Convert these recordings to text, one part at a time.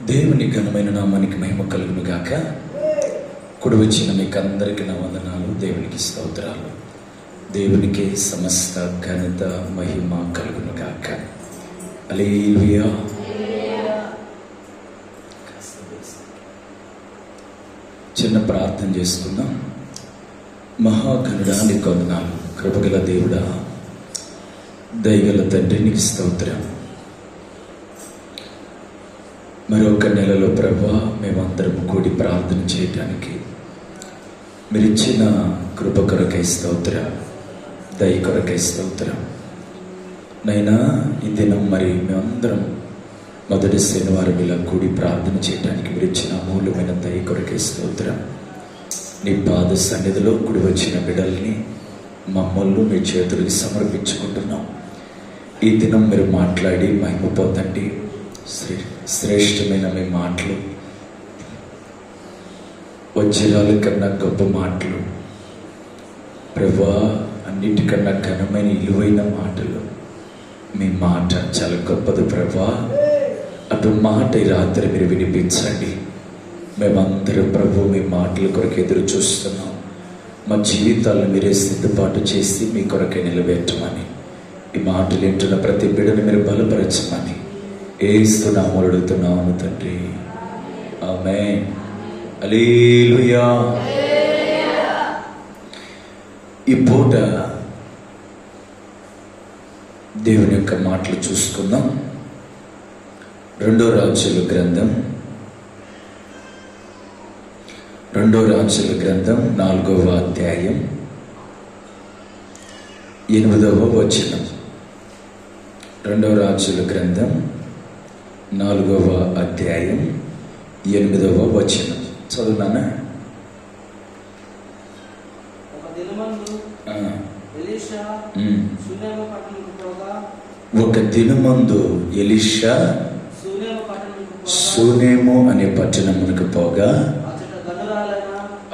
దేవుని ఘనమైన నామానికి మహిమ కలుగును గాక. కుడి వచ్చిన మీకు అందరికీ నా వందనాలు. దేవునికి స్తోత్రాలు. దేవునికి సమస్త ఘనత మహిమ కలుగును గాక. హల్లెలూయా. చిన్న ప్రార్థన చేసుకుందాం. మహాగణుడా నీకు వందనాలు. కృపగల దేవుడా, దయగల తండ్రి నీకు స్తోత్రం. మరొక నెలలో ప్రభా మేమందరం కూడి ప్రార్థన చేయటానికి మీరు ఇచ్చిన కృప కొరకై స్తోత్రం, దయ కొరకై స్తోత్రం. నైనా ఈ దినం మరి మేమందరం మొదటి శనివారం ఇలా కూడి ప్రార్థన చేయడానికి మీరు ఇచ్చిన అమూల్యమైన దయ కొరకై స్తోత్రం. నీ పాద సన్నిధిలో కూడి వచ్చిన బిడ్డల్ని మమ్మల్ని మీ చేతులకి సమర్పించుకుంటున్నాం. ఈ దినం మీరు మాట్లాడి మహిమ పొందండి. శ్రేష్టమైన మీ మాటలు, వజ్రాల కన్నా గొప్ప మాటలు ప్రభా, అన్నిటికన్నా ఘనమైన విలువైన మాటలు. మీ మాట చాలా గొప్పది ప్రభా. అటు మాట ఈ రాత్రి మీరు వినిపించండి. మేమందరం ప్రభు మీ మాటల కొరకు ఎదురు చూస్తున్నాం. మా జీవితాలను మీరే సిద్ధపాటు చేసి మీ కొరకే నిలబెట్టమని, ఈ మాటలు వింటున్న ప్రతి బిడ్డను మీరు బలపరచమని యేసునామములో అడుగుతున్నాము తండ్రి. ఆమేన్. హల్లెలూయా. ఈ పూట దేవుని యొక్క మాటలు చూసుకుందాం. రెండో రాజుల గ్రంథం 4వ అధ్యాయం 8వ వచనం. రెండో రాజుల గ్రంథం 4వ అధ్యాయం 8వ వచనం చదువునానా? ఒక దినమందు ఎలీషా షూనేము అనే పట్టణమునకు పోగా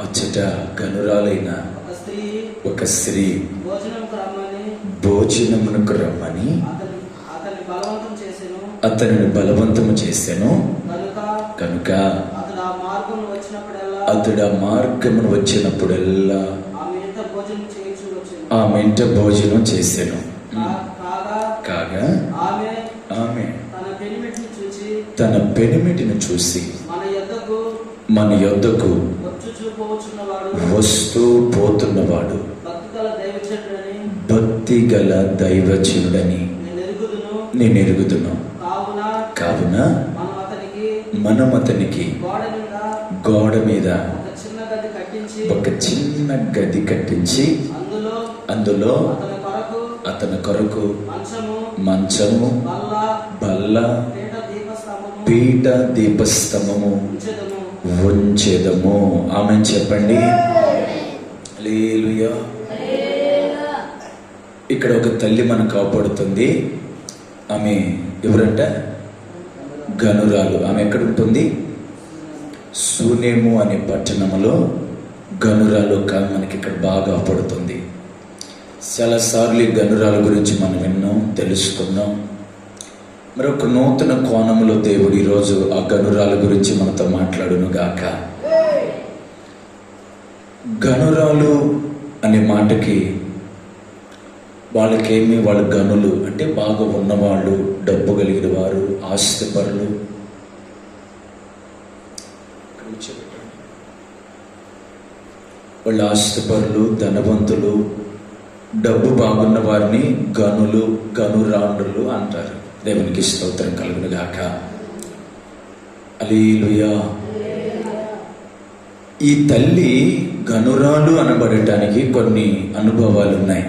అచ్చట గనురాలైన ఒక స్త్రీ భోజనమునకు రమ్మని అతనిని బలవంతము చేసెను. కనుక అతడు ఆ మార్గమును వచ్చినప్పుడల్లా ఆమె ఇంట భోజనం చేసెను. కాగా ఆమె తన పెనిమిటిని చూసి మన యొద్దకు వస్తూ పోతున్నవాడు భక్తి గల దైవజనుడని నేను ఎరుగుదును. కావున మనం అతనికి గోడ మీద ఒక చిన్న గది కట్టించి అందులో అతని కొరకు మంచము, బల్ల, పీఠ, దీపస్తంభము ఉంచెదము. ఆమె చెప్పండి. హల్లెలూయా. ఇక్కడ ఒక తల్లి మనం కాపాడుతుంది. ఆమె ఎవరంట? గనురాలు. ఆమె ఎక్కడ ఉంటుంది? షూనేము అనే పట్టణంలో గనురాలు మనకి ఇక్కడ బాగా పడుతుంది. చాలాసార్లు ఈ గనురాల గురించి మనం విన్నాం, తెలుసుకున్నాం. మరి ఒక నూతన కోణంలో దేవుడు ఈరోజు ఆ గనురాల గురించి మనతో మాట్లాడును గాక. గనురాలు అనే మాటకి వాళ్ళకేమి, వాళ్ళ గనులు అంటే బాగా ఉన్నవాళ్ళు, డబ్బు కలిగిన వారు, ఆస్తిపరులు. వాళ్ళ ఆస్తిపరులు, ధనవంతులు, డబ్బు బాగున్న వారిని గనులు, గనురాండ్రులు అంటారు. దేవునికి స్తోత్రం కలుగును గాక. హల్లెలూయా. ఈ తల్లి గనురాలు అనబడటానికి కొన్ని అనుభవాలు ఉన్నాయి.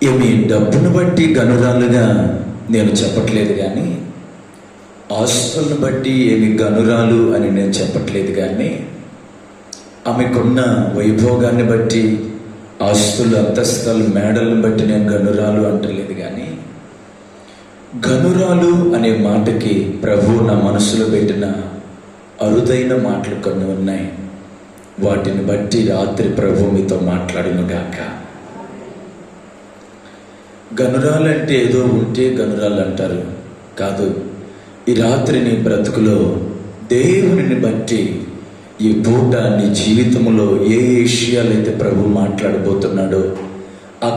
ఏమి డబ్బును బట్టి గనురాలుగా నేను చెప్పట్లేదు, కానీ ఆస్తులను బట్టి ఏమి గనురాలు అని నేను చెప్పట్లేదు, కానీ ఆమెకున్న వైభోగాన్ని బట్టి, ఆస్తులు, అంతస్తులు, మేడలను బట్టి నేను గనురాలు అంటలేదు. కానీ గనురాలు అనే మాటకి ప్రభు నా మనసులో పెట్టిన అరుదైన మాటలు కొన్ని ఉన్నాయి. వాటిని బట్టి రాత్రి ప్రభు మీతో మాట్లాడును గాక. గనురాలు అంటే ఏదో ఉంటే గనురాలు అంటారు కాదు. ఈ రాత్రి నీ బ్రతుకులో దేవునిని బట్టి ఈ పూట నీ జీవితంలో ఏ విషయాలైతే ప్రభు మాట్లాడబోతున్నాడో ఆ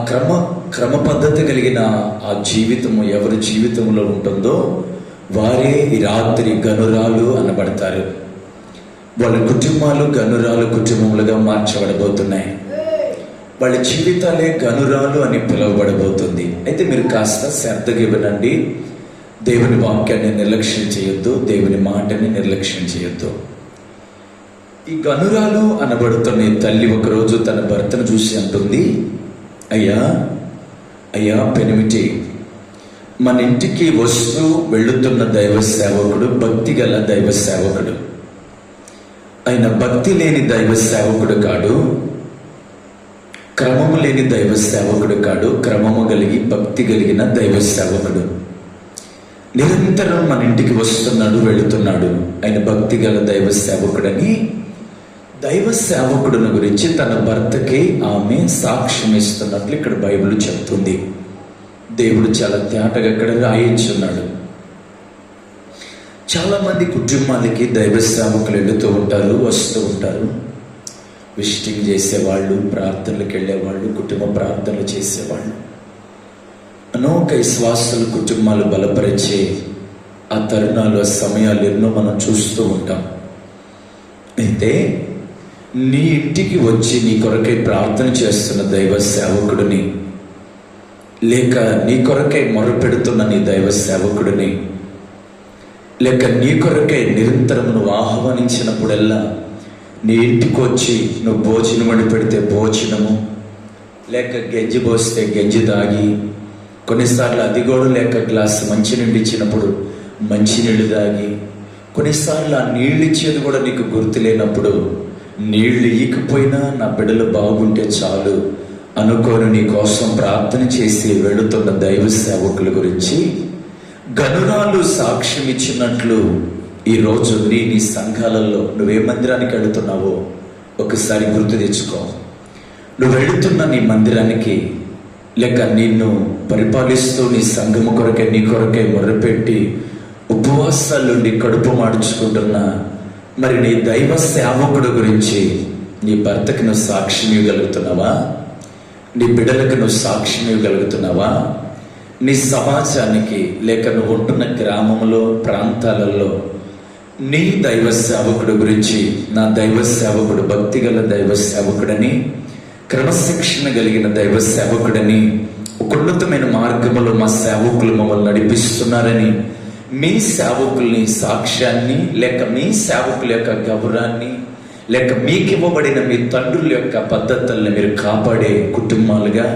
క్రమ పద్ధతి కలిగిన ఆ జీవితము ఎవరి జీవితంలో ఉంటుందో వారే ఈ రాత్రి గనురాలు అనబడతారు. వాళ్ళ కుటుంబాలు గనురాలు కుటుంబములుగా మార్చబడబోతున్నాయి. వాళ్ళ జీవితాలే గనురాలు అని పిలువబడబోతుంది. అయితే మీరు కాస్త శ్రద్ధగా వినండి. దేవుని వాక్యాన్ని నిర్లక్ష్యం చేయొద్దు, దేవుని మాటని నిర్లక్ష్యం చేయొద్దు. ఈ గనురాలు అనబడుతున్న ఈ తల్లి ఒకరోజు తన భర్తను చూసి అంటుంది, అయ్యా పెనిమిటి, మన ఇంటికి వస్తూ వెళుతున్న దైవ సేవకుడు భక్తి గల దైవ సేవకుడు. ఆయన భక్తి లేని దైవ సేవకుడు కాడు, క్రమము లేని దైవ సేవకుడు కాడు, క్రమము కలిగి భక్తి కలిగిన దైవ సేవకుడు. నిరంతరం మన ఇంటికి వస్తున్నాడు, వెళుతున్నాడు. ఆయన భక్తి గల దైవ సేవకుడని దైవ సేవకుడును గురించి తన భర్తకి ఆమె సాక్ష్యం ఇస్తున్నట్లు ఇక్కడ బైబిల్ చెప్తుంది. దేవుడు చాలా తేటగా ఇక్కడ రాయించున్నాడు. చాలా మంది కుటుంబాలకి దైవ సేవకులు వెళుతూ ఉంటారు, వస్తూ ఉంటారు. విజిటింగ్ చేసేవాళ్ళు, ప్రార్థనలకు వెళ్ళేవాళ్ళు, కుటుంబ ప్రార్థనలు చేసేవాళ్ళు, అనేక విశ్వాసాలు కుటుంబాలు బలపరిచే ఆ తరుణాలు, ఆ సమయాలు ఎన్నో మనం చూస్తూ ఉంటాం. అయితే నీ ఇంటికి వచ్చి నీ కొరకై ప్రార్థన చేస్తున్న దైవ సేవకుడిని, లేక నీ కొరకై మొరపెడుతున్న నీ దైవ సేవకుడిని, లేక నీ కొరకై నిరంతరం నువ్వు ఆహ్వానించినప్పుడల్లా నీ ఇంటికి వచ్చి నువ్వు భోజనం వండి పెడితే భోజనము, లేక గంజి పోస్తే గంజి తాగి, కొన్నిసార్లు అది కూడా లేక గ్లాసు మంచినీళ్ళు ఇచ్చినప్పుడు మంచినీళ్ళు తాగి, కొన్నిసార్లు ఆ నీళ్ళు ఇచ్చేది కూడా నీకు గుర్తు లేనప్పుడు నీళ్లు ఇయ్యకపోయినా నా బిడ్డలు బాగుంటే చాలు అనుకోని నీ కోసం ప్రార్థన చేసి వెళుతున్న దైవ సేవకుల గురించి గనురాలు సాక్ష్యం ఇచ్చినట్లు ఈరోజు నీ సంఘాలలో నువ్వే మందిరానికి వెళుతున్నావో ఒకసారి గుర్తు తెచ్చుకో. నువ్వు వెళుతున్న నీ మందిరానికి, లేక నిన్ను పరిపాలిస్తూ నీ సంఘము కొరకే నీ కొరకే మొర్రపెట్టి ఉపవాసాలుండి కడుపు మార్చుకుంటున్న మరి నీ దైవ సేవకుడు గురించి నీ భర్తకి నువ్వు సాక్ష్యం ఇవ్వగలుగుతున్నావా? నీ బిడ్డలకు నువ్వు సాక్ష్యం ఇవ్వగలుగుతున్నావా? నీ సమాజానికి, లేక నువ్వు ఉంటున్న గ్రామంలో, ప్రాంతాలలో నీ దైవ సేవకుడు గురించి, నా దైవ సేవకుడు భక్తి గల దైవ సేవకుడని, క్రమశిక్షణ కలిగిన దైవ సేవకుడని, ఒక ఉన్నతమైన మార్గంలో మా సేవకులు మమ్మల్ని నడిపిస్తున్నారని మీ సేవకుల్ని సాక్ష్యాన్ని, లేక మీ సేవకుల యొక్క గౌరవాన్ని, లేక మీకు ఇవ్వబడిన మీ తండ్రుల యొక్క పద్ధతుల్ని మీరు కాపాడే కుటుంబాలుగా,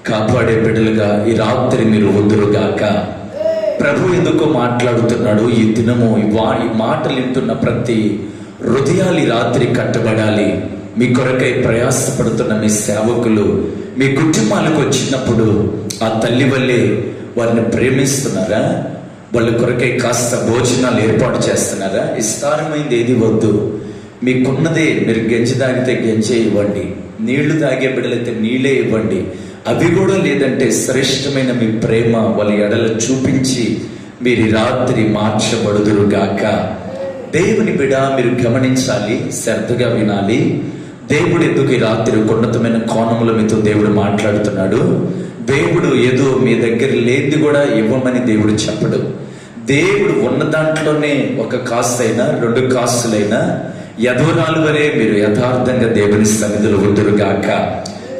కాపాడే బిడ్డలుగా ఈ రాత్రి మీరు వద్దురుగాక. ప్రభు ఎందుకో మాట్లాడుతున్నాడు ఈ దినము. ఈ మాటలు వింటున్న ప్రతి హృదయాలు ఈ రాత్రి కట్టబడాలి. మీ కొరకై ప్రయాసపడుతున్న మీ సేవకులు మీ కుటుంబాలకు వచ్చినప్పుడు ఆ తల్లి వల్లే వారిని ప్రేమిస్తున్నారా? వాళ్ళ కొరకై కాస్త భోజనాలు ఏర్పాటు చేస్తున్నారా? విస్తారమైంది ఏది వద్దు, మీకున్నదే. మీరు గంజి తాగితే గంజే ఇవ్వండి, నీళ్లు తాగే బిడ్డలైతే నీళ్ళే ఇవ్వండి. అవి కూడా లేదంటే శ్రేష్టమైన మీ ప్రేమ వాళ్ళ ఎడల చూపించి మీరు రాత్రి మార్చబడుదురుగాక. దేవుని బిడ్డ, మీరు గమనించాలి, శ్రద్ధగా వినాలి. దేవుడు ఎందుకు ఈ రాత్రి ఉన్నతమైన కోణంలో మీతో దేవుడు మాట్లాడుతున్నాడు. దేవుడు ఏదో మీ దగ్గర లేనిది కూడా ఇవ్వమని దేవుడు చెప్పడు. దేవుడు ఉన్న దాంట్లోనే ఒక కాస్తైనా, 2 కాసులైనా యథోరాలు వరే మీరు యథార్థంగా దేవుని సన్నిధిలో ఉందురుగాక.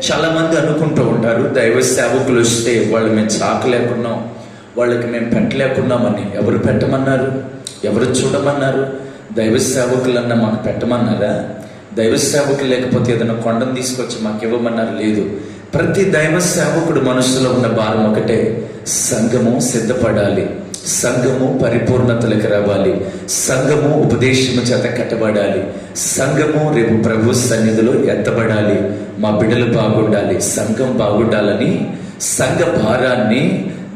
చాలా మంది అనుకుంటూ ఉంటారు, దైవ సేవకులు వస్తే వాళ్ళు మేము చాకలేకున్నాం, వాళ్ళకి మేము పెట్టలేకున్నామని. ఎవరు పెట్టమన్నారు? ఎవరు చూడమన్నారు? దైవ సేవకులన్నా మాకు పెట్టమన్నారా? దైవ సేవకులు లేకపోతే ఏదైనా కొండను తీసుకొచ్చి మాకు ఇవ్వమన్నారు? లేదు. ప్రతి దైవ సేవకుడు మనసులో ఉన్న భారం ఒకటే, సంఘము సిద్ధపడాలి, సంఘము పరిపూర్ణతలకు రావాలి, సంఘము ఉపదేశము చేత కట్టబడాలి, సంఘము రేపు ప్రభు సన్నిధిలో ఎత్తబడాలి, మా బిడ్డలు బాగుండాలి, సంఘం బాగుండాలని సంఘ భారాన్ని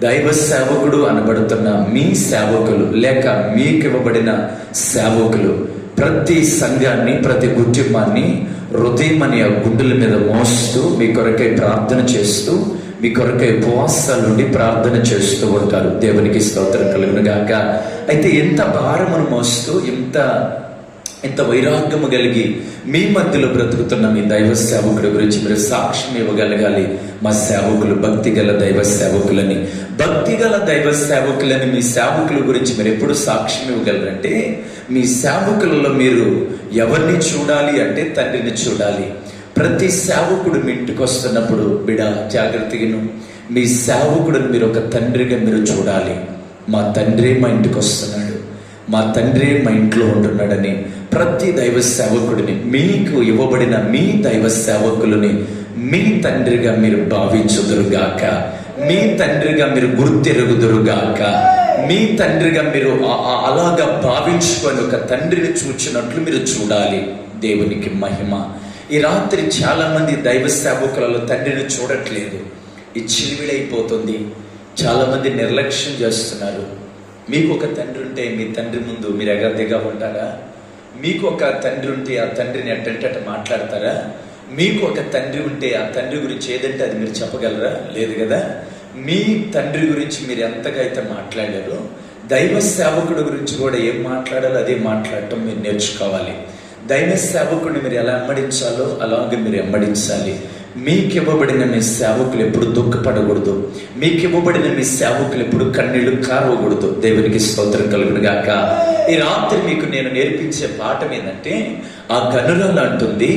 దైవ సేవకుడు అనబడుతున్న మీ సేవకులు, లేక మీకు ఇవ్వబడిన సేవకులు ప్రతి సంఘాన్ని, ప్రతి కుటుంబాన్ని హృదయం అనే గుండెల మీద మోస్తూ మీ కొరకై ప్రార్థన చేస్తూ మీ కొరకై ఉపవాసాల నుండి ప్రార్థన చేస్తూ ఉంటారు. దేవునికి స్తోత్రం కలుగును గాక. అయితే ఎంత భారమును మోస్తూ ఎంత వైరాగ్యము కలిగి మీ మధ్యలో బ్రతుకుతున్న మీ దైవ సేవకుడి గురించి మీరు సాక్ష్యం ఇవ్వగలగాలి. మా సేవకులు భక్తి గల దైవ సేవకులని, భక్తి గల దైవ సేవకులని మీ సేవకుల గురించి మీరు ఎప్పుడు సాక్ష్యం ఇవ్వగలరంటే, మీ సేవకులలో మీరు ఎవరిని చూడాలి అంటే తండ్రిని చూడాలి. ప్రతి సేవకుడు మీ ఇంటికి వస్తున్నప్పుడు బిడ జాగ్రత్తగాను మీ సేవకుడిని మీరు ఒక తండ్రిగా మీరు చూడాలి. మా తండ్రి మా ఇంటికి వస్తున్నాడు, మా తండ్రి మా ఇంట్లో ఉంటున్నాడని ప్రతి దైవ సేవకుడిని, మీకు ఇవ్వబడిన మీ దైవ సేవకులని మీ తండ్రిగా మీరు భావించుదురుగాక, మీ తండ్రిగా మీరు గుర్తెరుగుదురుగాక, మీ తండ్రిగా మీరు అలాగా భావించుకొని ఒక తండ్రిని చూచినట్లు మీరు చూడాలి. దేవునికి మహిమ. ఈ రాత్రి చాలా మంది దైవ సేవకులలో తండ్రిని చూడట్లేదు. ఈ చిలివిడైపోతుంది. చాలా మంది నిర్లక్ష్యం చేస్తున్నారు. మీకు ఒక తండ్రి ఉంటే మీ తండ్రి ముందు మీరు ఎగరదిగా ఉంటారా? మీకు ఒక తండ్రి ఉంటే ఆ తండ్రిని అట్టంటే అట్ట మాట్లాడతారా? మీకు ఒక తండ్రి ఉంటే ఆ తండ్రి గురించి ఏదంటే అది మీరు చెప్పగలరా? లేదు కదా. మీ తండ్రి గురించి మీరు ఎంతగా అయితే మాట్లాడారో దైవ సేవకుడి గురించి కూడా ఏం మాట్లాడాలో అదే మాట్లాడటం మీరు నేర్చుకోవాలి. దైవ సేవకుడిని మీరు ఎలా వెంబడించాలో అలాగే మీరు వెంబడించాలి. మీకు ఇవ్వబడిన మీ సేవకులు ఎప్పుడు దుఃఖపడకూడదు. మీకు ఇవ్వబడిన మీ సేవకులు ఎప్పుడు కన్నీళ్లు కారవకూడదు. దేవునికి స్తోత్రం కలుగును గాక. ఈ రాత్రి మీకు నేను నేర్పించే పాఠం ఏంటంటే, ఆ గనురాలు అంటుంది,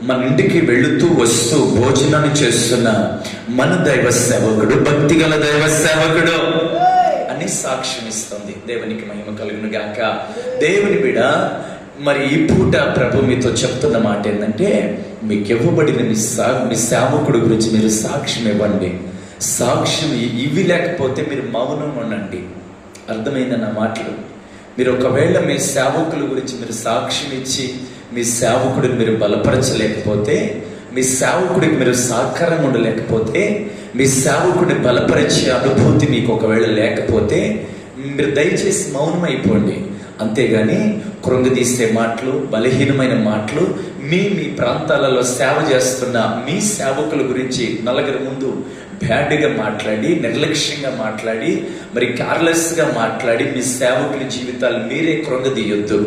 మన ఇంటికి వెళుతూ వస్తూ భోజనాన్ని చేస్తున్న మన దైవ సేవకుడు భక్తి గల దైవ సేవకుడు అని సాక్ష్యం ఇస్తుంది. దేవునికి మహిమ కలుగును గాక. దేవుని బిడ్డ, మరి ఈ పూట ప్రభు మీతో చెప్తున్న మాట ఏంటంటే, మీకు ఇవ్వబడిన మీ సేవకుడు గురించి మీరు సాక్ష్యం ఇవ్వండి. సాక్ష్యం ఇవి లేకపోతే మీరు మౌనం ఉండండి. అర్థమైంది నా మాటలు? మీరు ఒకవేళ మీ సేవకుల గురించి మీరు సాక్ష్యం ఇచ్చి మీ సేవకుడిని మీరు బలపరచలేకపోతే, మీ సేవకుడికి మీరు సహకారం ఉండలేకపోతే, మీ సేవకుడిని బలపరిచే అనుభూతి మీకు ఒకవేళ లేకపోతే, మీరు దయచేసి మౌనం అయిపోండి. అంతేగాని కృంగదీసే మాటలు, బలహీనమైన మాటలు, మీ ప్రాంతాలలో సేవ చేస్తున్న మీ సేవకుల గురించి నలుగురి ముందు బ్యాడ్గా మాట్లాడి, నిర్లక్ష్యంగా మాట్లాడి, మరి కేర్లెస్గా మాట్లాడి మీ సేవకుల జీవితాలు మీరే కృంగదీయొద్దు,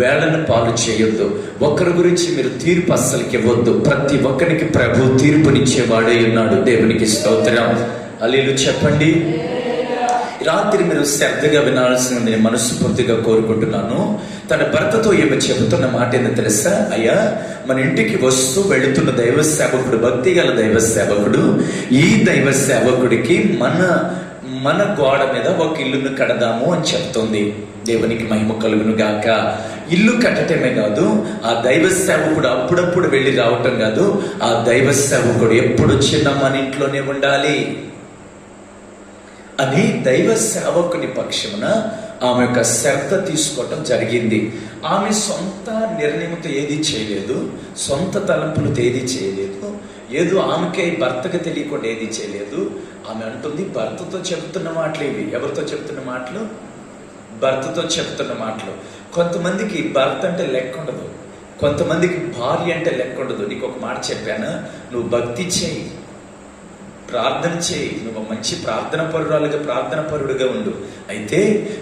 వేళను పాలు చేయొద్దు. ఒకరి గురించి మీరు తీర్పు అస్సలకి ఇవ్వద్దు. ప్రతి ఒక్కరికి ప్రభు తీర్పునిచ్చేవాడే ఉన్నాడు. దేవునికి స్తోత్రం. హల్లెలూయా చెప్పండి. రాత్రి మీరు శ్రద్ధగా వినాల్సిన నేను మనస్ఫూర్తిగా కోరుకుంటున్నాను. తన భర్తతో ఏమి చెబుతున్న మాట ఏందో తెలుసా? అయ్యా, మన ఇంటికి వస్తూ వెళుతున్న దైవ సేవకుడు భక్తి గల దైవ సేవకుడు, ఈ దైవ సేవకుడికి మన గోడ మీద ఒక ఇల్లును కడదాము అని చెప్తుంది. దేవునికి మహిమ కలుగును గాక. ఇల్లు కట్టటమే కాదు, ఆ దైవ సేవకుడు అప్పుడప్పుడు వెళ్ళి రావటం కాదు, ఆ దైవ సేవకుడు ఎప్పుడు చిన్న మన ఇంట్లోనే ఉండాలి అని దైవ సేవకుని పక్షమున ఆమె యొక్క శ్రద్ధ తీసుకోవటం జరిగింది. ఆమె సొంత నిర్ణయంతో ఏది చేయలేదు, సొంత తలంపులతో ఏది చేయలేదు, ఏదో ఆమెకే భర్తకు తెలియకుండా ఏది చేయలేదు. ఆమె అంటుంది, భర్తతో చెప్తున్న మాటలు ఇవి. ఎవరితో చెప్తున్న మాటలు? భర్తతో చెప్తున్న మాటలు. కొంతమందికి భర్త అంటే లెక్క ఉండదు, కొంతమందికి భార్య అంటే లెక్క ఉండదు. నీకు ఒక మాట చెప్పాను, నువ్వు భక్తి చేయి, ప్రార్థన చేయి, నువ్వు మంచి ప్రార్థన పరుడుగా ఉండు. అయితే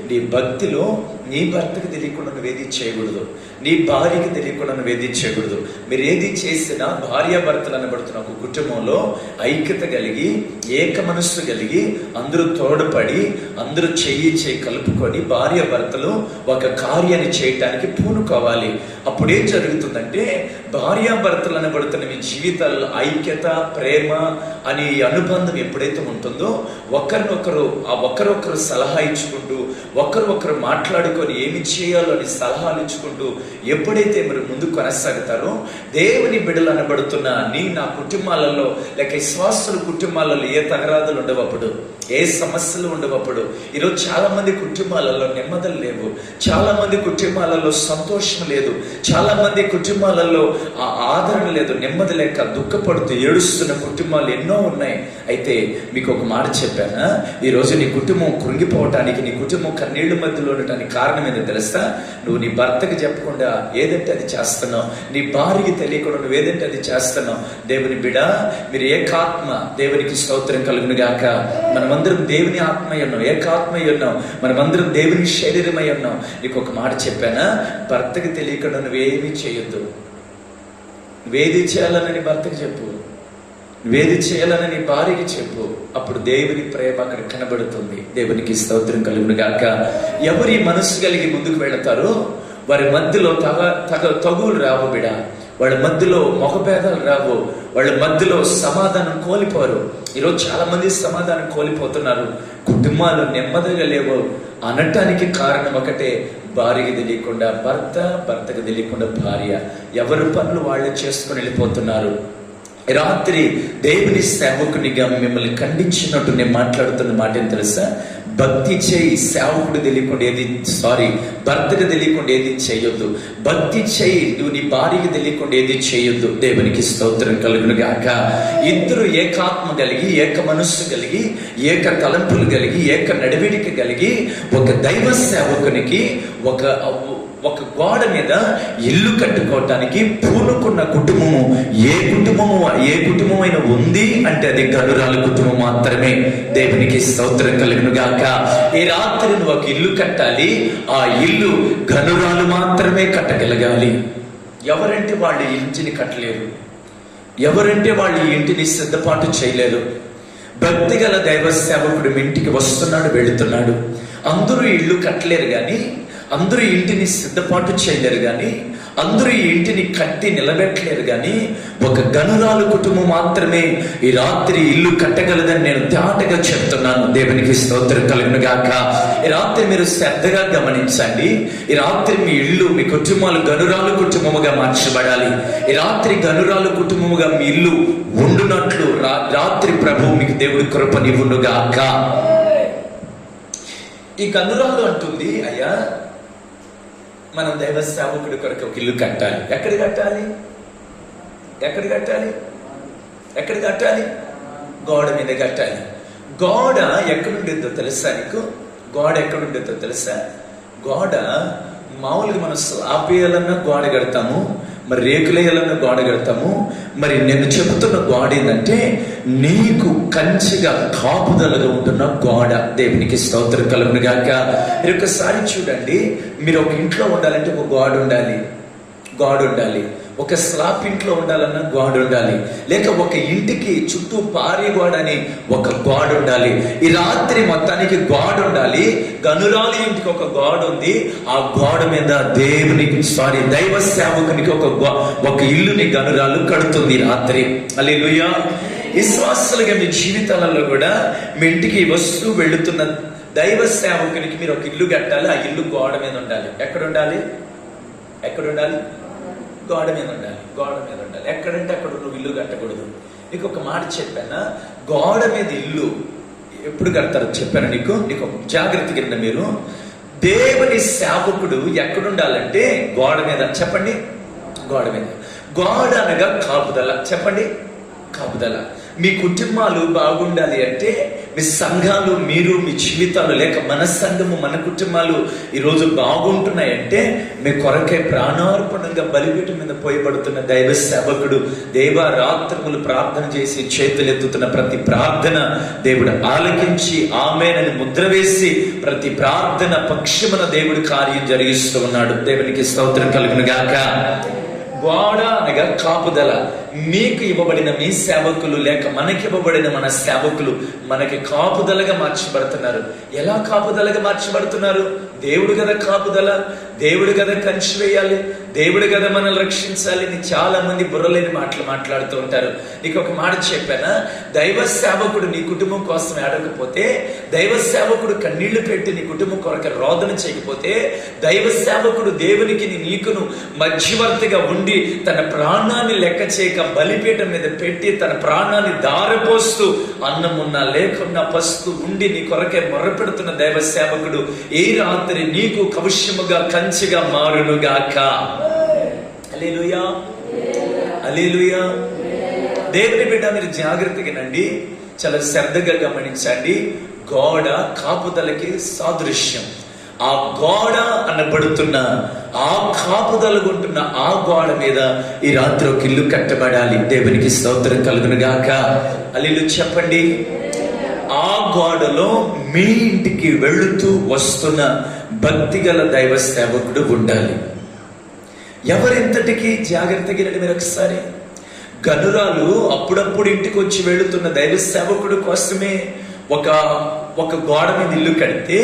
నీ భక్తిలో నీ భర్తకు తెలియకుండా నువ్వు ఏది చేయకూడదు, నీ భార్యకి తెలియకుండా నువ్వు ఏది చేయకూడదు. మీరు ఏది చేసినా భార్యాభర్తలు అనబడుతున్న ఒక కుటుంబంలో ఐక్యత కలిగి, ఏక మనస్సు కలిగి, అందరూ తోడ్పడి, అందరూ చెయ్యి కలుపుకొని భార్యాభర్తలు ఒక కార్యాన్ని చేయటానికి పూనుకోవాలి. అప్పుడేం జరుగుతుందంటే, భార్యాభర్తలు అనబడుతున్న మీ జీవితాల్లో ఐక్యత, ప్రేమ అని అనుబంధం ఎప్పుడైతే ఉంటుందో, ఒకరొకరు సలహా ఇచ్చుకుంటూ, ఒకరు మాట్లాడుకొని ఏమి చేయాలో అని సలహాలు ఇచ్చుకుంటూ ఎప్పుడైతే మీరు ముందు కొనసాగుతారో, దేవుని బిడ్డలు అనబడుతున్న నా కుటుంబాలలో, లేక విశ్వాసుల కుటుంబాలలో ఏ తగరాదులు ఉండవప్పుడు, ఏ సమస్యలు ఉండవప్పుడు. ఈరోజు చాలా మంది కుటుంబాలలో నెమ్మదులు లేవు, చాలా మంది కుటుంబాలలో సంతోషం లేదు, చాలా మంది కుటుంబాలలో ఆదరణ లేదు, నెమ్మది లేక దుఃఖపడుతూ ఏడుస్తున్న కుటుంబాలు ఎన్నో ఉన్నాయి. అయితే మీకు ఒక మాట చెప్పానా, ఈరోజు నీ కుటుంబం కృంగిపోవటానికి, నీ కుటుంబం కన్నీళ్ల మధ్యలో ఉండటానికి కారణం ఏంటో తెలుసా? నువ్వు నీ భర్తకి చెప్పకుండా ఏదంటే అది చేస్తున్నావు, నీ భార్యకి తెలియకుండా నువ్వు ఏదంటే అది చేస్తున్నావు. దేవుని బిడ్డ, మీరు ఏకాత్మ, దేవునికి స్తోత్రం కలుగును గాక. మనమందరం దేవుని ఆత్మయ్య ఉన్నాం, ఏకాత్మయ్య ఉన్నాం, మనమందరం దేవుని శరీరమై ఉన్నాం. నీకు ఒక మాట చెప్పానా? భర్తకి తెలియకుండా నువ్వేమీ చేయొద్దు. నువ్వేది చేయాలని భర్తకి చెప్పు, నువ్వేది చేయాలని నీ భార్యకి చెప్పు. అప్పుడు దేవుని ప్రేమ అక్కడ కనబడుతుంది. దేవునికి స్తోత్రం కలుగును గాక. ఎవరి మనసు కలిగి ముందుకు వెళతారో వారి మధ్యలో తగులు రావు బిడ, వాళ్ళ మధ్యలో మొగభేదాలు రావు, వాళ్ళ మధ్యలో సమాధానం కోల్పోరు. ఈరోజు చాలా మంది సమాధానం కోల్పోతున్నారు, కుటుంబాలు నెమ్మదిగా లేవు అనటానికి కారణం ఒకటే, భార్యకి తెలియకుండా భర్త, భర్తకు తెలియకుండా భార్య, ఎవరి పనులు వాళ్ళు చేసుకుని వెళ్ళిపోతున్నారు. రాత్రి దేవుని సేవకునిగా మిమ్మల్ని ఖండించినట్టు నేను మాట్లాడుతున్న మాట ఏం తెలుసా? భక్తి చేయి, సేవకుడు తెలియకుండా భర్తకు తెలియకుండా ఏది చేయొద్దు. భక్తి చేయి, నువ్వు నీ భార్యకి తెలియకుండా ఏది చేయొద్దు. దేవునికి స్తోత్రం కలుగును గాక. ఇద్దరు ఏకాత్మ కలిగి, ఏక మనస్సు కలిగి, ఏక తలంపులు కలిగి, ఏక నడివిడిక కలిగి ఒక దైవ సేవకునికి ఒక గోడ మీద ఇల్లు కట్టుకోవటానికి పూనుకున్న కుటుంబము ఏ కుటుంబమైనా ఉంది అంటే అది గనురాల కుటుంబం మాత్రమే. దేవునికి స్తోత్రం కలుగును గాక. ఈ రాత్రి నువ్వు ఒక ఇల్లు కట్టాలి, ఆ ఇల్లు గనురాలు మాత్రమే కట్టగలగాలి. ఎవరంటే వాళ్ళు ఇంటిని కట్టలేరు, ఎవరంటే వాళ్ళు ఇంటిని సిద్ధపాటు చేయలేరు. భక్తి గల దైవ సేవకుడు ఇంటికి వస్తున్నాడు, వెళుతున్నాడు. అందరూ ఇల్లు కట్టలేరు కానీ, అందరూ ఇంటిని సిద్ధపాటు చేయలేరు కానీ, అందరూ ఈ ఇంటిని కట్టి నిలబెట్టలేరు కానీ, ఒక గనురాలు కుటుంబం మాత్రమే ఈ రాత్రి ఇల్లు కట్టగలదని నేను తేటగా చెప్తున్నాను. దేవునికి స్తోత్రం కలుగును గాక. ఈ రాత్రి మీరు శ్రద్ధగా గమనించండి. ఈ రాత్రి మీ ఇల్లు, మీ కుటుంబాలు గనురాలు కుటుంబముగా మార్చబడాలి. ఈ రాత్రి గనురాలు కుటుంబముగా మీ ఇల్లు ఉండునట్లు రాత్రి ప్రభు మీకు దేవుడి కృపనివ్వును గాక. ఈ గనురాలు అంటుంది, అయ్యా మనం దైవ సేవకుడి కొరకు ఒక ఇల్లు కట్టాలి. ఎక్కడ కట్టాలి? ఎక్కడ కట్టాలి? ఎక్కడ కట్టాలి? గోడ మీద కట్టాలి. గోడ ఎక్కడుండేదో తెలుసా నీకు? గోడ ఎక్కడుండేదో తెలుసా? గోడ మామూలుగా మనం స్లాబ్ వేయాలన్నా గోడ కడతాము, మరి రేకులేయాలన్నా గోడ కడతాము. మరి నేను చెబుతున్న గోడ ఏంటంటే నీకు కంచిగా కాపుదలగా ఉంటున్న గోడ. దేవునికి స్తోత్రం కలుగును గాక. మీరు ఒకసారి చూడండి, మీరు ఒక ఇంట్లో ఉండాలంటే ఒక గోడ ఉండాలి, గోడ ఉండాలి. ఒక స్లాబ్ ఇంట్లో ఉండాలన్నా గోడ ఉండాలి, లేక ఒక ఇంటికి చుట్టూ పారి గోడ అని ఒక గోడ ఉండాలి. ఈ రాత్రి మొత్తానికి గోడ ఉండాలి. గనురాలి ఇంటికి ఒక గోడ ఉంది, ఆ గోడ మీద దైవ సేవకునికి ఒక ఇల్లుని గనురాలు కడుతుంది రాత్రి. హల్లెలూయా. విశ్వాసులుగా మీ జీవితాలలో కూడా మీ ఇంటికి వస్తూ వెళుతున్న దైవ సేవకునికి మీరు ఒక ఇల్లు కట్టాలి. ఆ ఇల్లు గోడ మీద ఉండాలి. ఎక్కడ ఉండాలి? ఎక్కడ ఉండాలి? గోడ మీద ఉండాలి. గోడ మీద ఉండాలి. ఎక్కడంటే అక్కడ నువ్వు ఇల్లు కట్టకూడదు. నీకు ఒక మాట చెప్పానా? గోడ మీద ఇల్లు ఎప్పుడు కడతారో చెప్పాను నీకు. ఒక జాగ్రత్త కింద మీరు దేవుని సేవకుడు ఎక్కడుండాలంటే గోడ మీద. చెప్పండి, గోడ మీద. గోడ అనగా కాపుదల. చెప్పండి, కాపుదల. మీ కుటుంబాలు బాగుండాలి అంటే, మీ సంఘాలు, మీరు, మీ జీవితాలు, లేక మన సంఘము, మన కుటుంబాలు ఈరోజు బాగుంటున్నాయంటే మీ కొరకే ప్రాణార్పణంగా బలిపీఠం మీద పోయబడుతున్న దైవ సేవకుడు దేవారాత్రములు ప్రార్థన చేసి చేతులెత్తుతున్న ప్రతి ప్రార్థన దేవుడు ఆలకించి ఆమేనని ముద్ర వేసి ప్రతి ప్రార్థన పక్షమున దేవుడు కార్యం జరిగిస్తూ ఉన్నాడు. దేవునికి స్తోత్రం కలుగును గాక. గోడ అనగా కాపుదల. మీకు ఇవ్వబడిన మీ సేవకులు, లేక మనకి ఇవ్వబడిన మన సేవకులు మనకి కాపుదలగా మార్చబడుతున్నారు. ఎలా కాపుదలగా మార్చబడుతున్నారు? దేవుడు కదా కాపుదల, దేవుడు కదా కంచి వేయాలి, దేవుడు కదా మనల్ని రక్షించాలి. చాలా మంది బుర్రలేని మాటలు మాట్లాడుతూ ఉంటారు. నీకు ఒక మాట చెప్పానా? దైవ సేవకుడు నీ కుటుంబం కోసం ఏడకపోతే, దైవ సేవకుడు కన్నీళ్లు పెట్టి నీ కుటుంబం కొరకు రోదన చేయకపోతే, దైవ సేవకుడు దేవునికి నీకును మధ్యవర్తిగా ఉండి తన ప్రాణాన్ని లెక్క చేయక బలిపీఠం మీద పెట్టి తన ప్రాణాన్ని దారపోస్తూ అన్నమున్నా లేకున్నా పస్తూ ఉండి నీ కొరకే మొర్రపెడుతున్న దైవ సేవకుడు ఈ రాత్రి నీకు కవశముగా కంచిగా మారునుగాక. హల్లెలూయా, హల్లెలూయా. దేవుని బిడ్డ, మీరు జాగ్రత్తగా నండి, చాలా శ్రద్ధగా గమనించండి. గోడ కాపుదలకి సాదృశ్యం. ఆ గోడ అనబడుతున్న, ఆ కాపుదలుగుంటున్న ఆ గోడ మీద ఈ రాత్రి ఒక ఇల్లు కట్టబడాలి. దేవునికి స్తోత్రం కలుగును గాక. హల్లెలూయా చెప్పండి. ఆ గోడలో మీ ఇంటికి వెళుతూ వస్తున్న భక్తిగల దైవ సేవకుడు ఉండాలి. ఎవరింతటికి జాగ్రత్తగా మీరు ఒకసారి, గనురాలు అప్పుడప్పుడు ఇంటికి వచ్చి వెళుతున్న దైవ సేవకుడు కోసమే ఒక గోడ మీద ఇల్లు కడితే,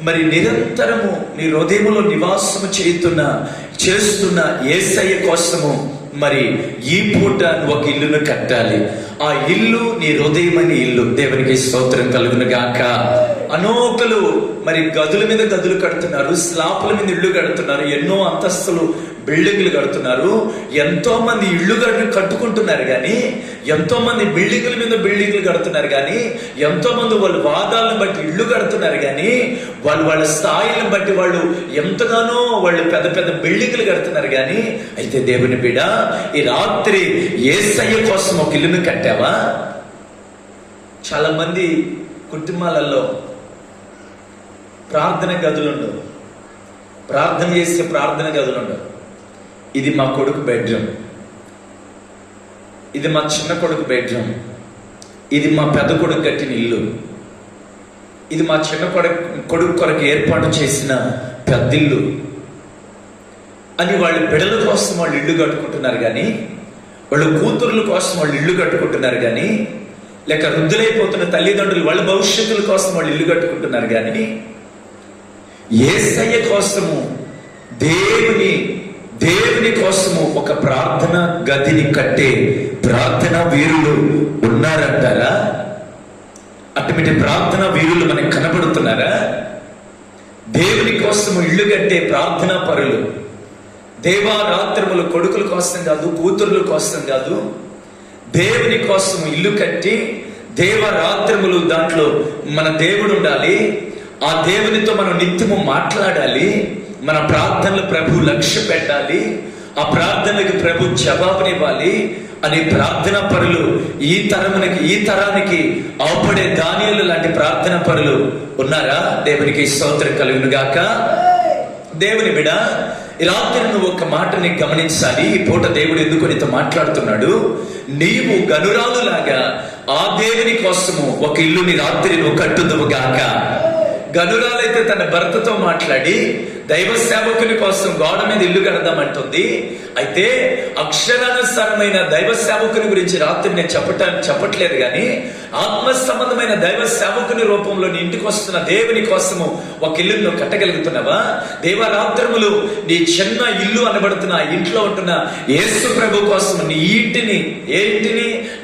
మరి నిరంతరము నీ హృదయములో నివాసము చేస్తున్న యేసయ్య కోసము మరి ఈ పూట ఒక ఇల్లును కట్టాలి. ఆ ఇల్లు నీ హృదయమని ఇల్లు. దేవునికి స్తోత్రం కలుగును గాక. అనోకలు మరి గదుల మీద గదులు కడుతున్నారు, స్లాపుల మీద ఇళ్ళు కడుతున్నారు, ఎన్నో అంతస్తులు బిల్డింగ్లు కడుతున్నారు. ఎంతో మంది ఇళ్ళు కట్టుకుంటున్నారు కానీ, ఎంతో మంది బిల్డింగుల మీద బిల్డింగ్లు కడుతున్నారు కానీ, ఎంతో మంది వాళ్ళు వాదాలను బట్టి ఇళ్ళు కడుతున్నారు కానీ, వాళ్ళ స్థాయిలను బట్టి వాళ్ళు ఎంతగానో వాళ్ళు పెద్ద పెద్ద బిల్డింగ్లు కడుతున్నారు కానీ, అయితే దేవుని బిడ్డ, ఈ రాత్రి యేసయ్య కోసం ఒక ఇల్లును కట్టావా? చాలా మంది కుటుంబాలలో ప్రార్థన గదులుండవు, ప్రార్థన చేసే ప్రార్థన గదులుండవు. ఇది మా కొడుకు బెడ్రూమ్, ఇది మా చిన్న కొడుకు బెడ్రూమ్, ఇది మా పెద్ద కొడుకు కట్టిన ఇల్లు, ఇది మా చిన్న కొడుకు కొరకు ఏర్పాటు చేసిన పెద్దిల్లు అని వాళ్ళు బిడ్డల కోసం వాళ్ళు ఇల్లు కట్టుకుంటున్నారు కానీ, వాళ్ళు కూతుర్ల కోసం వాళ్ళు ఇల్లు కట్టుకుంటున్నారు కానీ, లేక వృద్ధులైపోతున్న తల్లిదండ్రులు వాళ్ళ భవిష్యత్తుల కోసం వాళ్ళు ఇల్లు కట్టుకుంటున్నారు కానీ, యేసయ్య కోసము దేవుని కోసము ఒక ప్రార్థన గదిని కట్టే ప్రార్థన వీరులు ఉన్నారంటారా? అటువంటి ప్రార్థన వీరులు మనకు కనబడుతున్నారా? దేవుని కోసము ఇల్లు కట్టే ప్రార్థనా పరులు, దేవారాత్రములు కొడుకుల కోసం కాదు, కూతుర్ల కోసం కాదు, దేవుని కోసం ఇల్లు కట్టి దేవరాత్రములు దాంట్లో మన దేవుడు ఉండాలి, ఆ దేవునితో మనం నిత్యము మాట్లాడాలి, మన ప్రార్థనలు ప్రభు లక్ష్య పెట్టాలి, ఆ ప్రార్థనలకు ప్రభు జవాబునివ్వాలి అని ప్రార్థన పరులు ఈ తరానికి అవపడే దానియేలు లాంటి ప్రార్థన పరులు ఉన్నారా? దేవునికి స్తోత్రం కలుగును గాక. దేవుని బిడ్డ, ఈ రాత్రి నువ్వు ఒక మాటని గమనించాలి. ఈ పూట దేవుడు ఎందుకు నీతో మాట్లాడుతున్నాడు? నీవు గనురాలులాగా ఆ దేవుని కోసము ఒక ఇల్లుని రాత్రి నువ్వు కట్టుదువు గాక. గనురాలైతే తన భర్తతో మాట్లాడి దైవ సేవకుని కోసం గోడ మీద ఇల్లు కడదామంటుంది. అయితే అక్షరానుసారమైన దైవ సేవకుని గురించి రాత్రి నేను చెప్పట్లేదు కానీ, ఆత్మ సంబంధమైన దైవ సేవకుని రూపంలో నీ ఇంటికి వస్తున్న దేవుని కోసము ఒక ఇల్లును నువ్వు కట్టగలుగుతున్నావా? దేవరాత్రములు నీ చిన్న ఇల్లు అనబడుతున్న ఇంట్లో ఉంటున్న యేసు ప్రభు కోసం నీ ఇంటిని,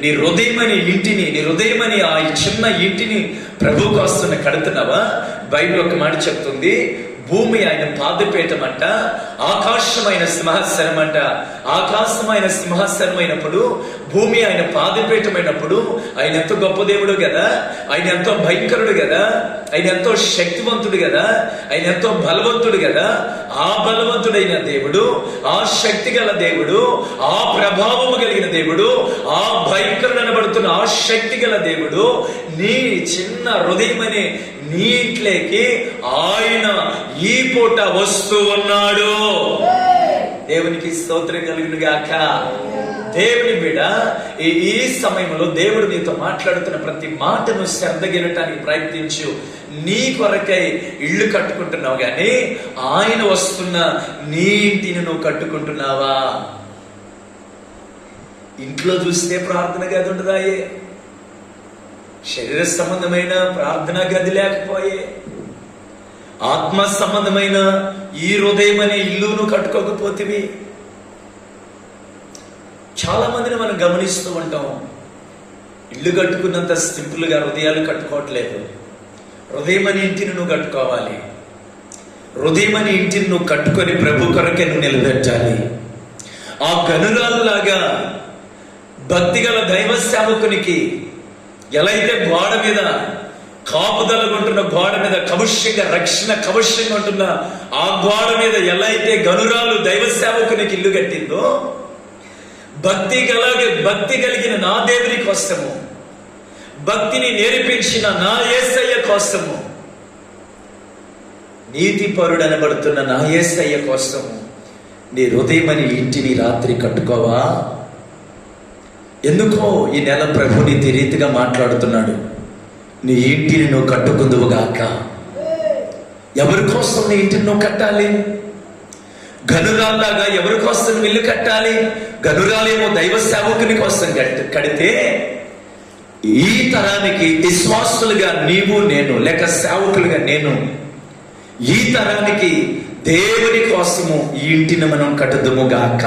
నీ హృదయమని ఇంటిని, నీ హృదయమని ఆ చిన్న ఇంటిని ప్రభు కోసం కడుతున్నావా? బైబిల్ ఒక మాట చెప్తుంది, భూమి ఆయన పాదపీఠం అంట, ఆకాశమైన సింహాసనం అంట. ఆకాశమైన సింహాసనం అయినప్పుడు, భూమి ఆయన పాదపీఠమైనప్పుడు ఆయన ఎంతో గొప్ప దేవుడు కదా, ఆయన ఎంతో భయంకరుడు కదా, ఆయన ఎంతో శక్తివంతుడు కదా, ఆయన ఎంతో బలవంతుడు కదా. ఆ బలవంతుడైన దేవుడు, ఆ శక్తి గల దేవుడు, ఆ ప్రభావము కలిగిన దేవుడు, ఆ భయంకరుడు అనబడుతున్న ఆ శక్తి గల దేవుడు నీ చిన్న హృదయమని నీ ఇంట్లోకి ఆయన ఈ పూట వస్తూ ఉన్నాడు. దేవునికి స్తోత్రం కలుగును గాక. దేవుని బిడ్డ, ఈ సమయంలో దేవుడు నీతో మాట్లాడుతున్న ప్రతి మాటను శ్రద్ధగినటానికి ప్రయత్నించు. నీ కొరకై ఇల్లు కట్టుకుంటున్నావు కానీ ఆయన వస్తున్న నీ ఇంటిని నువ్వు కట్టుకుంటున్నావా? ఇంట్లో చూస్తే ప్రార్థన గది ఉండదాయే, శరీర సంబంధమైన ప్రార్థన గది లేకపోయే, ఆత్మ సంబంధమైన ఈ హృదయం అనే ఇల్లును కట్టుకోకపోతేవి. చాలా మందిని మనం గమనిస్తూ ఉంటాం, ఇల్లు కట్టుకున్నంత సింపుల్ గా హృదయాలు కట్టుకోవట్లేదు. హృదయం అనే ఇంటిని నువ్వు కట్టుకోవాలి. హృదయం అనే ఇంటిని నువ్వు కట్టుకొని ప్రభు కొరకే నువ్వు నిలబెట్టాలి. ఆ గనురాలులాగా భక్తిగల దైవ సేవకునికి ఎలా అయితే గోడ మీద కాపుదలగుంటున్న గోడ మీద కవశ్యంగా రక్షణ కవశ్యంగా ఉంటున్న ఆ గోడ మీద ఎలా అయితే గనురాలు దైవ సేవకునికి ఇల్లు కట్టిందో, భక్తి కలిగిన నా దేవుని కోసము, భక్తిని నేర్పించిన నా యేసయ్య కోసము నీతిపరుడు అనబడుతున్న నా యేసయ్య కోసం నీ హృదయమని ఇంటిని రాత్రి కట్టుకోవా? ఎందుకో ఈ నెల ప్రభు నీతి రీతిగా మాట్లాడుతున్నాడు. నీ ఇంటిని నువ్వు కట్టుకుందువుగాక. ఎవరి కోసం నీ ఇంటిని నువ్వు కట్టాలి? గనురాల్లాగా ఎవరి కోసం నువ్వు ఇల్లు కట్టాలి? గనురాలేమో దైవ సేవకుని కోసం కడితే, ఈ తరానికి విశ్వాసులుగా నీవు నేను, లేక సేవకులుగా నేను, ఈ తరానికి దేవుని కోసము ఈ ఇంటిని మనం కట్టుదుముగాక.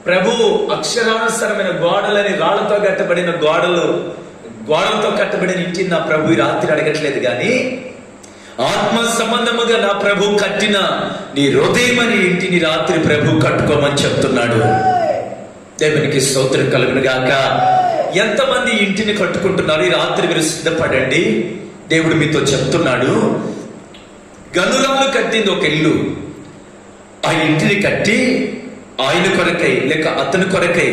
ప్రభు అక్షరానుసరమైన గోడలని, రాళ్లతో కట్టబడిన గోడలతో కట్టబడిన ఇంటిని నా ప్రభు ఈ రాత్రి అడగట్లేదు, కానీ ఆత్మ సంబంధముగా నా ప్రభు కట్టిన నీ హృదయమని ఇంటిని రాత్రి ప్రభు కట్టుకోమని చెప్తున్నాడు. దేవునికి స్తోత్రం కలుగును గాక. ఎంతమంది ఇంటిని కట్టుకుంటున్నారు? ఈ రాత్రి మీరు సిద్ధపడండి. దేవుడు మీతో చెప్తున్నాడు, గనురాలు కట్టింది ఒక ఇల్లు. ఆ ఇంటిని కట్టి ఆయన కొరకై, లేక అతని కొరకై,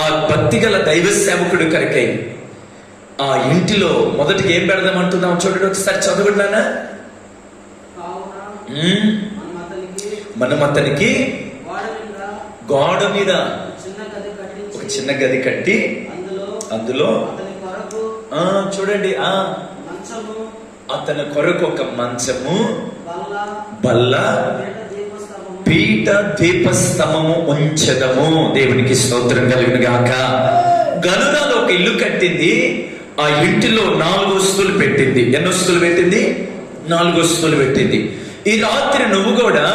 ఆ భక్తి గల దైవ సేవకుడి కొరకై ఆ ఇంటిలో మొదటికి ఏం పెడదామంటున్నాం చూడండి, ఒకసారి చదవండి. మనం అతనికి గోడ మీద ఒక చిన్న గది కట్టి అందులో చూడండి, అతని కొరకు ఒక మంచము, బల్ల, పీఠ, దీపస్తంభము ఉంచదము. దేవునికి స్తోత్రం కలుగును గాక. గనురాలు ఒక ఇల్లు కట్టింది. ఆ ఇంటిలో 4 వస్తువులు పెట్టింది. ఎన్ని వస్తువులు పెట్టింది? 4 వస్తువులు పెట్టింది. ఈ రాత్రి నువ్వు కూడా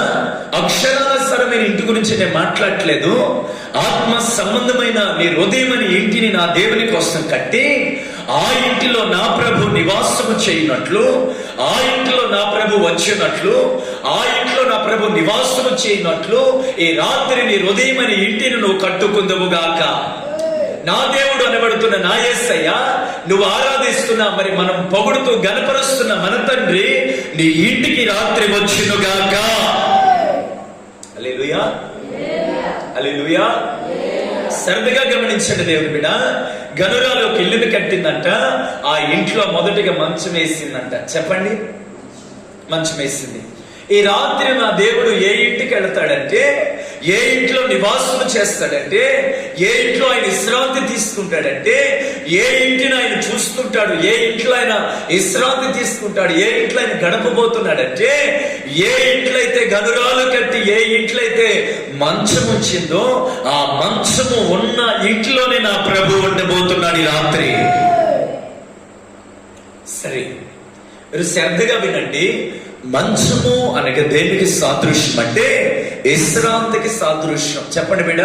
అక్షరానుసరమైన ఇంటి గురించి నేను మాట్లాడట్లేదు. ఆత్మ సంబంధమైన నీ హృదయమని ఇంటిని నా దేవుని కోసం కట్టి, ఆ ఇంటిలో నా ప్రభు నివాసము చేయనట్లు, ఆ ఇంటిలో నా ప్రభు వచ్చినట్లు, ఆ ఇంట్లో నా ప్రభు నివాసము చేయనట్లు ఈ రాత్రి నీ హృదయమని ఇంటిని నువ్వు కట్టుకుందువుగాక. నా దేవుడు అనబడుతున్న నా యేసయ్య, నువ్వు ఆరాధిస్తున్నా, మరి మనం పొగుడుతూ గణపరుస్తున్న మన తండ్రి నీ ఇంటికి రాత్రి వచ్చునుగాక. హల్లెలూయా, హల్లెలూయా. సరదాగా గమనించండి దేవుని బిడ్డ. గనురాలు ఒక ఇల్లుని కట్టిందంట. ఆ ఇంట్లో మొదటిగా మంచం వేసిందంట. చెప్పండి, మంచం వేసింది. ఈ రాత్రి నా దేవుడు ఏ ఇంటికి వెళతాడంటే, ఏ ఇంట్లో నివాసం చేస్తాడంటే, ఏ ఇంట్లో ఆయన విశ్రాంతి తీసుకుంటాడంటే, ఏ ఇంటిని ఆయన చూసుకుంటాడు, ఏ ఇంట్లో ఆయన విశ్రాంతి తీసుకుంటాడు, ఏ ఇంట్లో ఆయన గడపబోతున్నాడంటే, ఏ ఇంట్లో అయితే గనురాలు కట్టి ఏ ఇంట్లో అయితే మంచం ఉంచిందో ఆ మంచము ఉన్న ఇంట్లోనే నా ప్రభు ఉండబోతున్నాడు ఈ రాత్రి. సరే, మీరు శ్రద్ధగా వినండి. మంచము అనగా దేనికి సాదృశ్యం అంటే విశ్రాంతికి సాదృశ్యం. చెప్పండి బిడ్డ,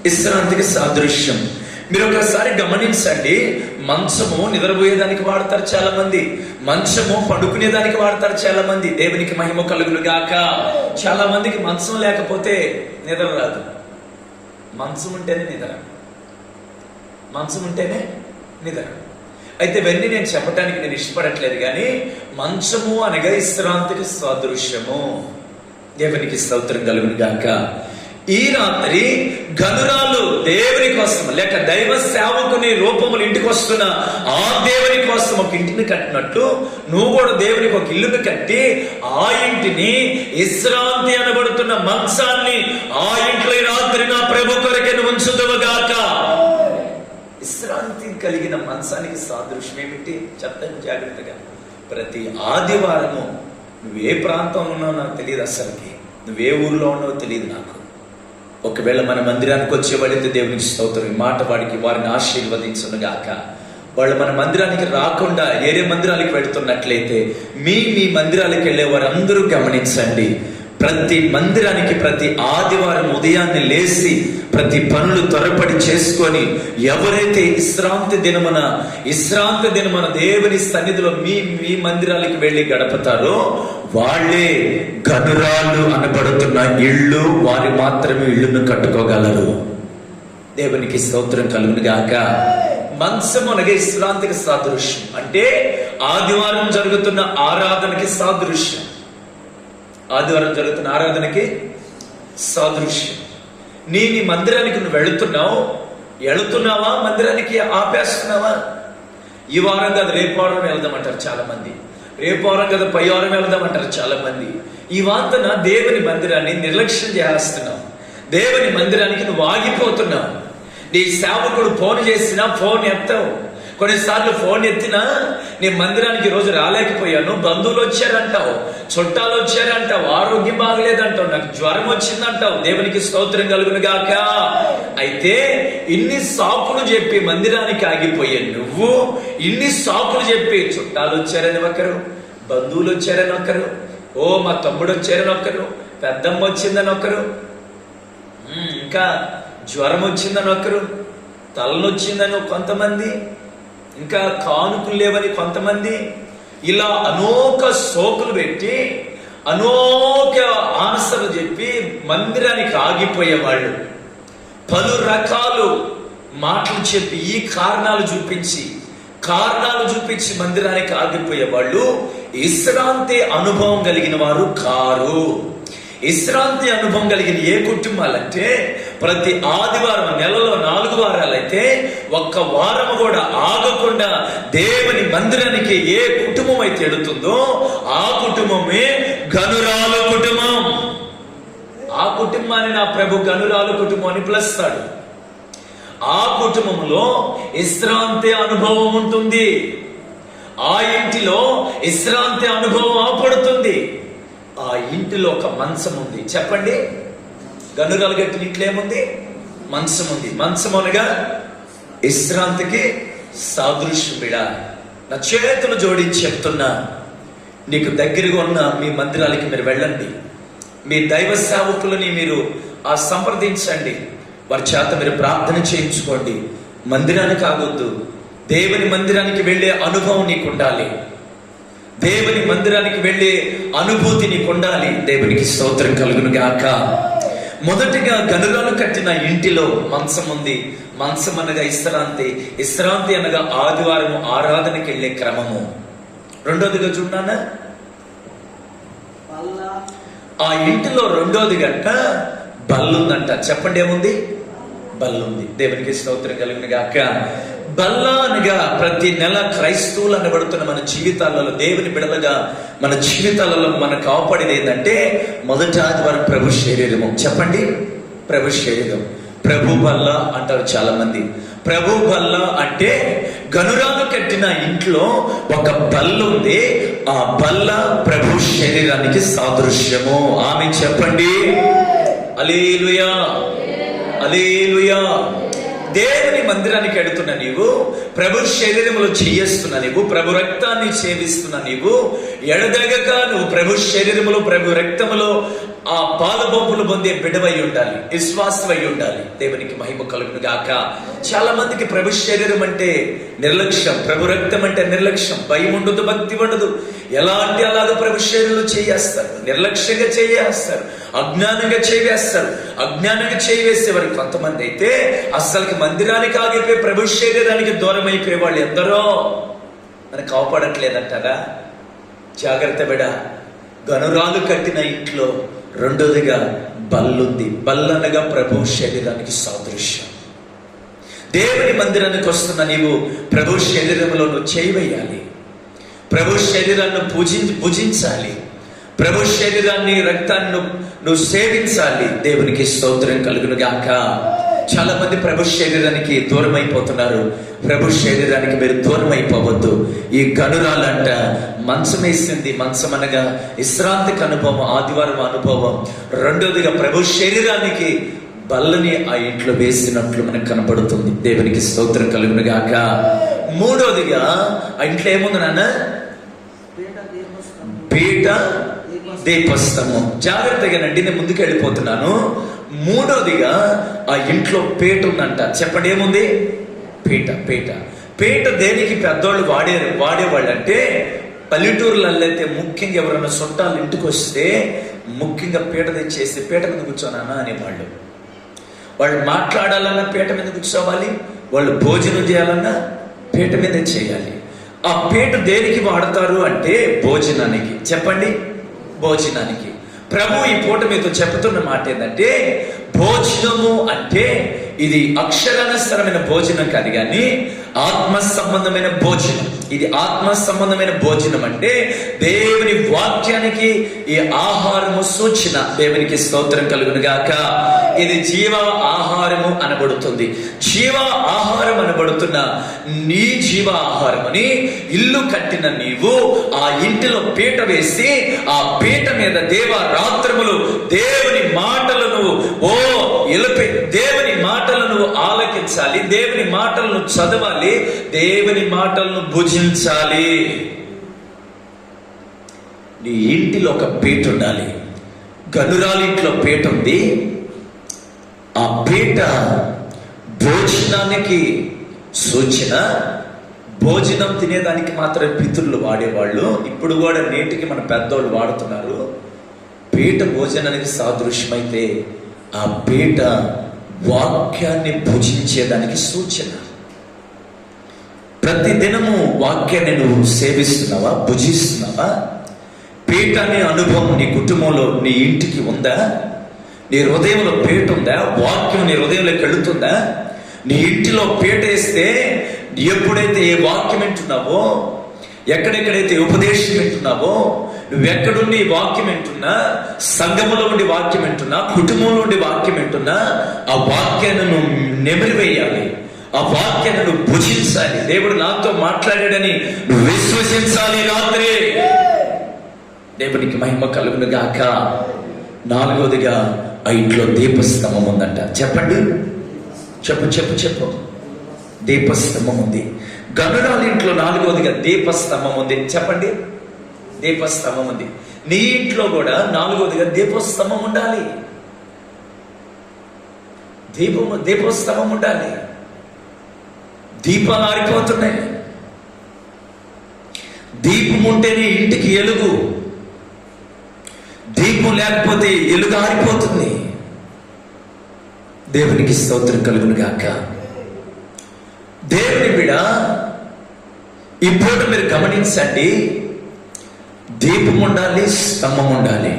విశ్రాంతికి సాదృశ్యం. మీరు ఒకసారి గమనించండి. మంచము నిద్రపోయేదానికి వాడతారు చాలా మంది, మంచము పడుకునేదానికి వాడతారు చాలా మంది. దేవునికి మహిమ కలుగును గాక. చాలా మందికి మంచం లేకపోతే నిద్ర రాదు. మంచం ఉంటేనే నిద్ర, మంచం ఉంటేనే నిద్ర. అయితే ఇవన్నీ నేను చెప్పడానికి నేను ఇష్టపడట్లేదు, కానీ మంచము అనగా విశ్రాంతికి సాదృశ్యము. దేవునికి స్తోత్రం కలుగును గాక. ఈ రాత్రి గనురాలు దేవుని కోసం, లేక దైవ సేవకుని రూపములు ఇంటికి వస్తున్న ఆ దేవుని కోసం ఒక ఇంటిని కట్టినట్టు నువ్వు కూడా దేవునికి ఒక ఇల్లుని కట్టి, ఆ ఇంటిని విశ్రాంతి అనబడుతున్న మంచాన్ని ఆ ఇంట్లో ఈ రాత్రి నా ప్రభు కొరకే ఉంచుదువుగాక. విశ్రాంతి కలిగిన మంచానికి సాదృశ్యం ఏమిటి చెప్తాను జాగ్రత్తగా. ప్రతి ఆదివారము నువ్వే ప్రాంతంలో ఉన్నావు నాకు తెలియదు, అసలుకి నువ్వే ఊర్లో ఉన్నావో తెలియదు నాకు. ఒకవేళ మన మందిరానికి వచ్చేవాళ్ళైతే దేవునికి స్తోత్రం. ఈ మాట వారిని ఆశీర్వదించునుగాక. వాళ్ళు మన మందిరానికి రాకుండా ఏరే మందిరాలకు వెళుతున్నట్లయితే మీ మందిరాలకు వెళ్ళే వారందరూ గమనించండి. ప్రతి మందిరానికి ప్రతి ఆదివారం ఉదయాన్నే లేచి ప్రతి పనులు త్వరపడి చేసుకొని ఎవరైతే విశ్రాంతి దినమున దేవుని సన్నిధిలో మీ మందిరాలకు వెళ్ళి గడపతారో వాళ్ళే గనురాలు అనబడుతున్న ఇళ్ళు, వారు మాత్రమే ఇళ్ళను కట్టుకోగలరు. దేవునికి స్తోత్రం కలుగును గాక. మంచం అనగా విశ్రాంతికి సాదృశ్యం, అంటే ఆదివారం జరుగుతున్న ఆరాధనకి సాదృశ్యం. ఆదివారం జరుగుతున్న ఆరాధనకి సాదృశ్యం. నీ మందిరానికి నువ్వు వెళుతున్నావా? మందిరానికి ఆపేస్తున్నావా? ఈ వారం కాదు రేపు వారం వెళ్దామంటారు చాలా మంది. రేపు వారం కదా పై వారం వెళ్దామంటారు చాలా మంది. ఈ వార్తన దేవుని మందిరాన్ని నిర్లక్ష్యం చేస్తున్నావు. దేవుని మందిరానికి నువ్వు ఆగిపోతున్నావు. నీ సేవకుడు ఫోన్ చేసినా ఫోన్ ఎత్తావు. కొన్నిసార్లు ఫోన్ ఎత్తినా నేను మందిరానికి రోజు రాలేకపోయాను, బంధువులు వచ్చారంటావు, చుట్టాలు వచ్చారంటావు, ఆరోగ్యం బాగలేదంటావు, నాకు జ్వరం వచ్చిందంటావు. దేవునికి స్తోత్రం కలుగును గాక. అయితే ఇన్ని సాకులు చెప్పి మందిరానికి ఆగిపోయే నువ్వు, ఇన్ని సాకులు చెప్పి చుట్టాలు వచ్చారని ఒకరు, బంధువులు వచ్చారని ఒకరు, ఓ మా తమ్ముడు వచ్చారని ఒకరు, పెద్దమ్మ వచ్చిందని ఒకరు, ఇంకా జ్వరం వచ్చిందని ఒకరు, తలనొచ్చిందని కొంతమంది, ఇంకా కానుకలు లేవని కొంతమంది, ఇలా అనేక సోకులు పెట్టి అనేక ఆన్సర్లు చెప్పి మందిరానికి ఆగిపోయేవాళ్ళు. పలు రకాలు మాటలు చెప్పి ఈ కారణాలు చూపించి మందిరానికి ఆగిపోయేవాళ్ళు విశ్రాంతి అనుభవం కలిగిన వారు కారు. విశ్రాంతి అనుభవం కలిగిన ఏ కుటుంబాలంటే ప్రతి ఆదివారం, నెలలో 4 వారాలైతే ఒక్క వారం కూడా ఆగకుండా దేవుని మందిరానికి ఏ కుటుంబం అయితే ఎడుతుందో ఆ కుటుంబమే గనురాలు కుటుంబం. ఆ కుటుంబాన్ని నా ప్రభు గనురాలు కుటుంబం అని పిలుస్తాడు. ఆ కుటుంబంలో విశ్రాంతి అనుభవం ఉంటుంది. ఆ ఇంటిలో విశ్రాంతి అనుభవం ఆపడుతుంది. ఆ ఇంటిలో ఒక మంచం ఉంది. చెప్పండి, గనురాలు గట్టిన ఇంట్లో ఏముంది? మంచం ఉంది. మంచం అనగా విశ్రాంతికి సాదృశ్యమిడా. నా చేతులు జోడించి చెప్తున్నా, నీకు దగ్గరగా ఉన్న మీ మందిరాలకి మీరు వెళ్ళండి. మీ దైవ సేవకులని మీరు సంప్రదించండి. వారి చేత మీరు ప్రార్థన చేయించుకోండి. మందిరానికి ఆగొద్దు. దేవుని మందిరానికి వెళ్ళే అనుభవం నీకు ఉండాలి. దేవుని మందిరానికి వెళ్ళే అనుభూతి నీకు ఉండాలి. దేవునికి స్తోత్రం కలుగును గాక. మొదటిగా గనురాలు కట్టిన ఇంటిలో మంచం ఉంది. మంచం అనగా విశ్రాంతి అనగా ఆదివారం ఆరాధనకి వెళ్ళే క్రమము. రెండోదిగా చూడానా, ఆ ఇంటిలో రెండోది గంట బల్లుందంట. చెప్పండి, ఏముంది? బల్లుంది. దేవునికి స్తోత్రం కలుగును గాక. బల్ల అనగా ప్రతి నెల క్రైస్తవులు అనబడుతున్న మన జీవితాలలో, దేవుని బిడలుగా మన జీవితాలలో మనకు కాపాడేది ఏంటంటే మొదటి ఆదివారం ప్రభు శరీరము. చెప్పండి, ప్రభు శరీరం. ప్రభు బల్ల అంటారు చాలా మంది. ప్రభు బల్ల అంటే గనురాలు కట్టిన ఇంట్లో ఒక బల్ల ఉంది. ఆ బల్ల ప్రభు శరీరానికి సాదృశ్యము. ఆమె చెప్పండి, హల్లెలూయా, హల్లెలూయా. దేవుని మందిరానికి ఎడుతున్న నీవు, ప్రభు శరీరంలో చేయిస్తున్న నీవు, ప్రభు రక్తాన్ని సేవిస్తున్న నీవు, ఎడదగక నువ్వు ప్రభు శరీరములో ప్రభు రక్తములో ఆ పాలబొంపులు పొందే బిడ్డవై ఉండాలి, విశ్వాసమై ఉండాలి. దేవునికి మహిమ కలుగును గాక. చాలా మందికి ప్రభు శరీరం అంటే నిర్లక్ష్యం, ప్రభు రక్తం అంటే నిర్లక్ష్యం, భయం ఉండదు, భక్తి ఉండదు. ఎలా అంటే అలాగే ప్రభు శరీరంలో చేయేస్తారు, నిర్లక్ష్యంగా చేయేస్తారు, అజ్ఞానంగా చేవేస్తారు. అజ్ఞానంగా చేవేసేవారు కొంతమంది అయితే అసలుకి మందిరానికి ఆగిపోయి ప్రభు శరీరానికి దూరం అయిపోయే వాళ్ళు ఎందరో. మనకు కాపాడట్లేదంటారా? జాగ్రత్త బిడ. గనురాలు కట్టిన ఇంట్లో రెండోదిగా బల్లుంది. బల్లనగా ప్రభు శరీరానికి సాదృశ్యం. దేవుని మందిరానికి వస్తున్న నీవు ప్రభు శరీరంలో నువ్వు చేయవేయాలి. ప్రభు శరీరాన్ని పూజించాలి. ప్రభు శరీరాన్ని, రక్తాన్ని నువ్వు సేవించాలి. దేవునికి స్తోత్రం కలుగును గాక. చాలా మంది ప్రభు శరీరానికి దూరం అయిపోతున్నారు. ప్రభు శరీరానికి మీరు దూరం అయిపోవద్దు. ఈ గనురాలంట మంచం వేసింది. మంచం అనగా విశ్రాంతికి అనుభవం, ఆదివారం అనుభవం. రెండోదిగా ప్రభు శరీరానికి బల్లని ఆ ఇంట్లో వేసినట్లు మనకు కనపడుతుంది. దేవునికి స్తోత్రం కలుగును గాక. మూడోదిగా ఆ ఇంట్లో ఏముంది నాన్న? పీఠ దీపస్తము. జాగ్రత్తగానండి, నేను ముందుకు వెళ్ళిపోతున్నాను. మూడోదిగా ఆ ఇంట్లో పీట ఉందంట. చెప్పండి, ఏముంది? పీట. పీట దేనికి పెద్దోళ్ళు వాడేవాళ్ళు అంటే, పల్లెటూరులలో అయితే ముఖ్యంగా ఎవరైనా చుట్టాలు ఇంటికి వస్తే ముఖ్యంగా పీట తెచ్చేసి పీట మీద కూర్చోనానా అనేవాళ్ళు. వాళ్ళు మాట్లాడాలన్నా పీట మీద కూర్చోవాలి, వాళ్ళు భోజనం చేయాలన్నా పీట మీద చేయాలి. ఆ పీట దేనికి వాడతారు అంటే భోజనానికి. చెప్పండి, భోజనానికి. ప్రభు ఈ పూట మీతో చెప్తున్న మాట ఏంటంటే, భోజనము అంటే ఇది అక్షరానుసరమైన భోజనం కాదు, కానీ ఆత్మ సంబంధమైన భోజనం. ఇది ఆత్మ సంబంధమైన భోజనం అంటే దేవుని వాక్యానికి ఈ ఆహారము సూచన. దేవునికి స్తోత్రం కలుగును గాక. ఇది జీవ ఆహారము అనబడుతుంది. జీవ ఆహారం అనబడుతున్న నీ జీవ ఆహారం అని ఇల్లు కట్టిన నీవు ఆ ఇంటిలో పీట వేసి ఆ పీట మీద దేవరాత్రములు దేవుని మాటలను దేవుని మాటలను ఆలకించాలి, దేవుని మాటలను చదవాలి, దేవుని మాటలను భుజించాలి. నీ ఇంటిలో ఒక పీట ఉండాలి. గనురాలింట్లో పీట ఉంది. ఆ పీట భోజనానికి సూచన. భోజనం తినేదానికి మాత్రం పితరులు వాడేవాళ్ళు. ఇప్పుడు కూడా నేటికి మన పెద్దోళ్ళు వాడుతున్నారు. పీట భోజనానికి సాదృశ్యమైతే ఆ పీట వాక్యాన్ని భుజించేదానికి సూచన. ప్రతి దినము వాక్యాన్ని నువ్వు సేవిస్తున్నావా, భుజిస్తున్నావా? పీట అనే అనుభవం నీ కుటుంబంలో, నీ ఇంటికి ఉందా? నీ హృదయంలో పీట ఉందా? వాక్యం నీ హృదయంలోకి వెళుతుందా? నీ ఇంటిలో పీట వేస్తే ఎప్పుడైతే ఏ వాక్యం వింటున్నావో, ఎక్కడెక్కడైతే ఉపదేశం వింటున్నావో, నువ్వెక్కడుండి వాక్యం వింటున్నా, సంఘములో ఉండి వాక్యం వింటున్నా, కుటుంబంలో ఉండి వాక్యం వింటున్నా, ఆ వాక్యాన్ని నువ్వు నెమిరివేయాలి, ఆ వాక్యాన్ని నువ్వు భుజించాలి. దేవుడు నాతో మాట్లాడాడని నువ్వు విశ్వసించాలి. రాత్రి దేవునికి మహిమ కలుగును గాక. నాలుగవదిగా ఆ ఇంట్లో దీపస్తంభం ఉందంట. చెప్పండి, చెప్పు చెప్పు చెప్పు. దీపస్తంభం ఉంది. గనురాలి ఇంట్లో నాలుగవదిగా దీపస్తంభం ఉంది. చెప్పండి, దీపస్తంభం ఉంది. నీ ఇంట్లో కూడా నాలుగవదిగా దీపస్తంభం ఉండాలి. దీపస్తంభం ఉండాలి. దీపాలు ఆరిపోతున్నాయి. దీపం ఉంటేనే ఇంటికి ఎలుగు. దీపం లేకపోతే ఎలుగు ఆరిపోతుంది. దేవునికి స్తోత్రం కలుగును గాక. దేవుని బిడ్డ, ఇప్పుడు మీరు గమనించండి, దీపం ఉండాలి, స్తంభం ఉండాలి.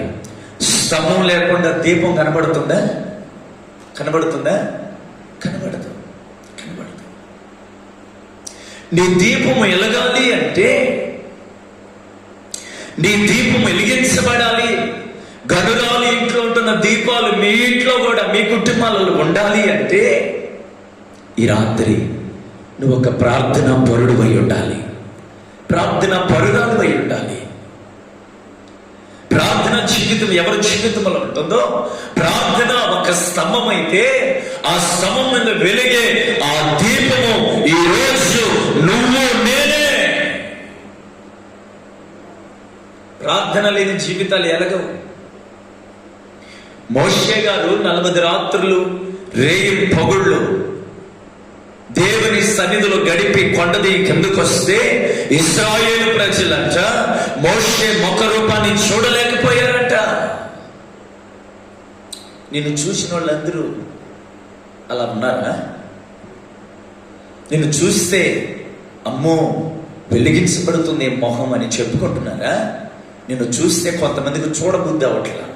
స్తంభం లేకుండా దీపం కనబడుతుందా? కనబడుతుందా? కనబడదు. కనబడదు. నీ దీపం వెలగాలి అంటే, నీ దీపం వెలిగించబడాలి. గనురాలి ఇంట్లో ఉంటున్న దీపాలు మీ ఇంట్లో కూడా, మీ కుటుంబాలలో ఉండాలి అంటే, ఈ రాత్రి నువ్వు ఒక ప్రార్థన పరుడు అయి ఉండాలి. ప్రార్థన పరురాలు అయి ఉండాలి. ప్రార్థన జీవితం ఎవరి జీవితంలో ఉంటుందో, ప్రార్థన ఒక స్తంభం అయితే ఆ స్తంభం మీద వెలిగే ఆ దీపము ఈ రోజు నువ్వు నేనే. ప్రార్థన లేని జీవితాలు ఎలగవు. మోషే గారు 40 రాత్రులు రేయి పగుళ్ళు దేవుని సన్నిధిలో గడిపి కొండది కిందకు వస్తే ఇశ్రాయేలు ప్రజలంట మోషే ముఖ రూపాన్ని చూడలేకపోయారంట. నిన్ను చూసిన వాళ్ళందరూ అలా ఉన్నారా? నిన్ను చూస్తే అమ్మో వెలిగించబడుతుంది మొహం అని చెప్పుకుంటున్నారా? నిన్ను చూస్తే కొంతమందికి చూడబుద్ధి అవట్లా.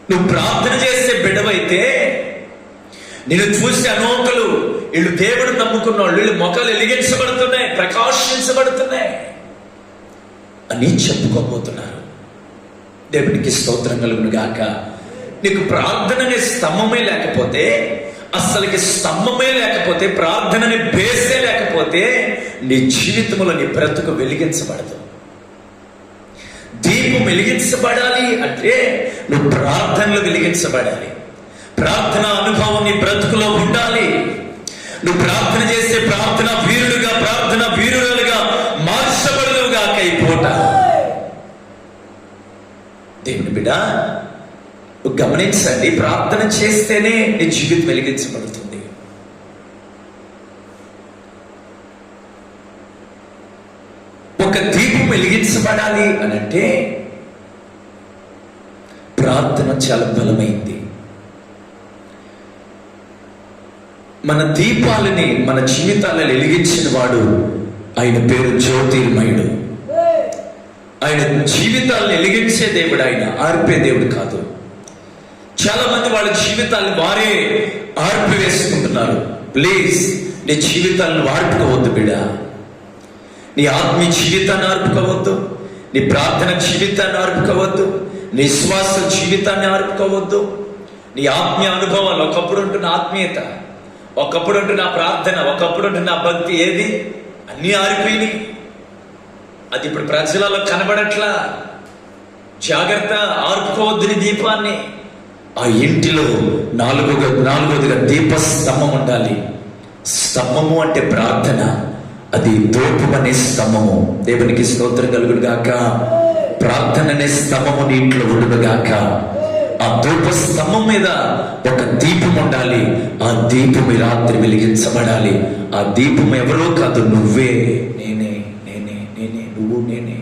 నువ్వు ప్రార్థన చేసే బిడ్డవైతే నిన్ను చూసి అనోకలు, వీళ్ళు దేవుడు నమ్ముకున్న వాళ్ళు, వీళ్ళు మొక్కలు వెలిగించబడుతున్నాయి, ప్రకాశించబడుతున్నాయి అని చెప్పుకోబోతున్నారు. దేవునికి స్తోత్రం కలుగును గాక. నీకు ప్రార్థన అనే స్తంభమే లేకపోతే, అసలుకి స్తంభమే లేకపోతే, ప్రార్థనని బేసే లేకపోతే నీ జీవితంలో నీ బ్రతుకు వెలిగించబడదు. దీపం వెలిగించబడాలి అంటే నువ్వు ప్రార్థనలో వెలిగించబడాలి. ప్రార్థన అనుభవం నీ బ్రతుకులో ఉండాలి. నువ్వు ప్రార్థన చేస్తే ప్రార్థన వీరుడుగా, ప్రార్థన వీరులుగా మార్చబడదువుగా ఈ పూట. దేవుని బిడ్డ, గమనించండి, ప్రార్థన చేస్తేనే నీ జీవితం వెలిగించబడుతుంది. ఒక దీపం వెలిగించబడాలి అని అంటే ప్రార్థన చాలా బలమైంది. మన దీపాలని మన జీవితాలను వెలిగించిన వాడు, ఆయన పేరు జ్యోతిర్మయుడు. ఆయన జీవితాలను వెలిగించే దేవుడు, ఆయన ఆర్పే దేవుడు కాదు. చాలా మంది వాళ్ళ జీవితాలను వారే ఆర్పి వేసుకుంటున్నారు. ప్లీజ్, నీ జీవితాలను ఆర్పుకోవద్దు బిడ్డ. నీ ఆత్మీయ జీవితాన్ని ఆర్పుకోవద్దు, నీ ప్రార్థన జీవితాన్ని ఆర్పుకోవద్దు, నీ శ్వాస జీవితాన్ని ఆర్పుకోవద్దు. నీ ఆత్మీయ అనుభవాలు, ఒకప్పుడు ఉంటున్న ఆత్మీయత, ఒకప్పుడు ఉంటున్న ప్రార్థన, ఒకప్పుడు ఉంటున్న భక్తి, ఏది అన్నీ ఆరిపోయినాయి. అది ఇప్పుడు ప్రజలలో కనబడట్లా. జాగ్రత్త, ఆర్పుకోవద్దు నీ దీపాన్ని. ఆ ఇంటిలో నాలుగోదిగా దీపస్తంభం ఉండాలి. స్తంభము అంటే ప్రార్థన, అది ధూపం అనే స్తంభము. దేవునికి స్తోత్రం కలుగును గాక. ప్రార్థన అనే స్తంభము నీ ఇంట్లో ఉండును గాక. ఆ ధూప స్తంభం మీద ఒక దీపం ఉండాలి. ఆ దీపం ఈ రాత్రి వెలిగించబడాలి. ఆ దీపం ఎవరో కాదు, నువ్వే. నేనే నేనే నేనే నువ్వు నేనే.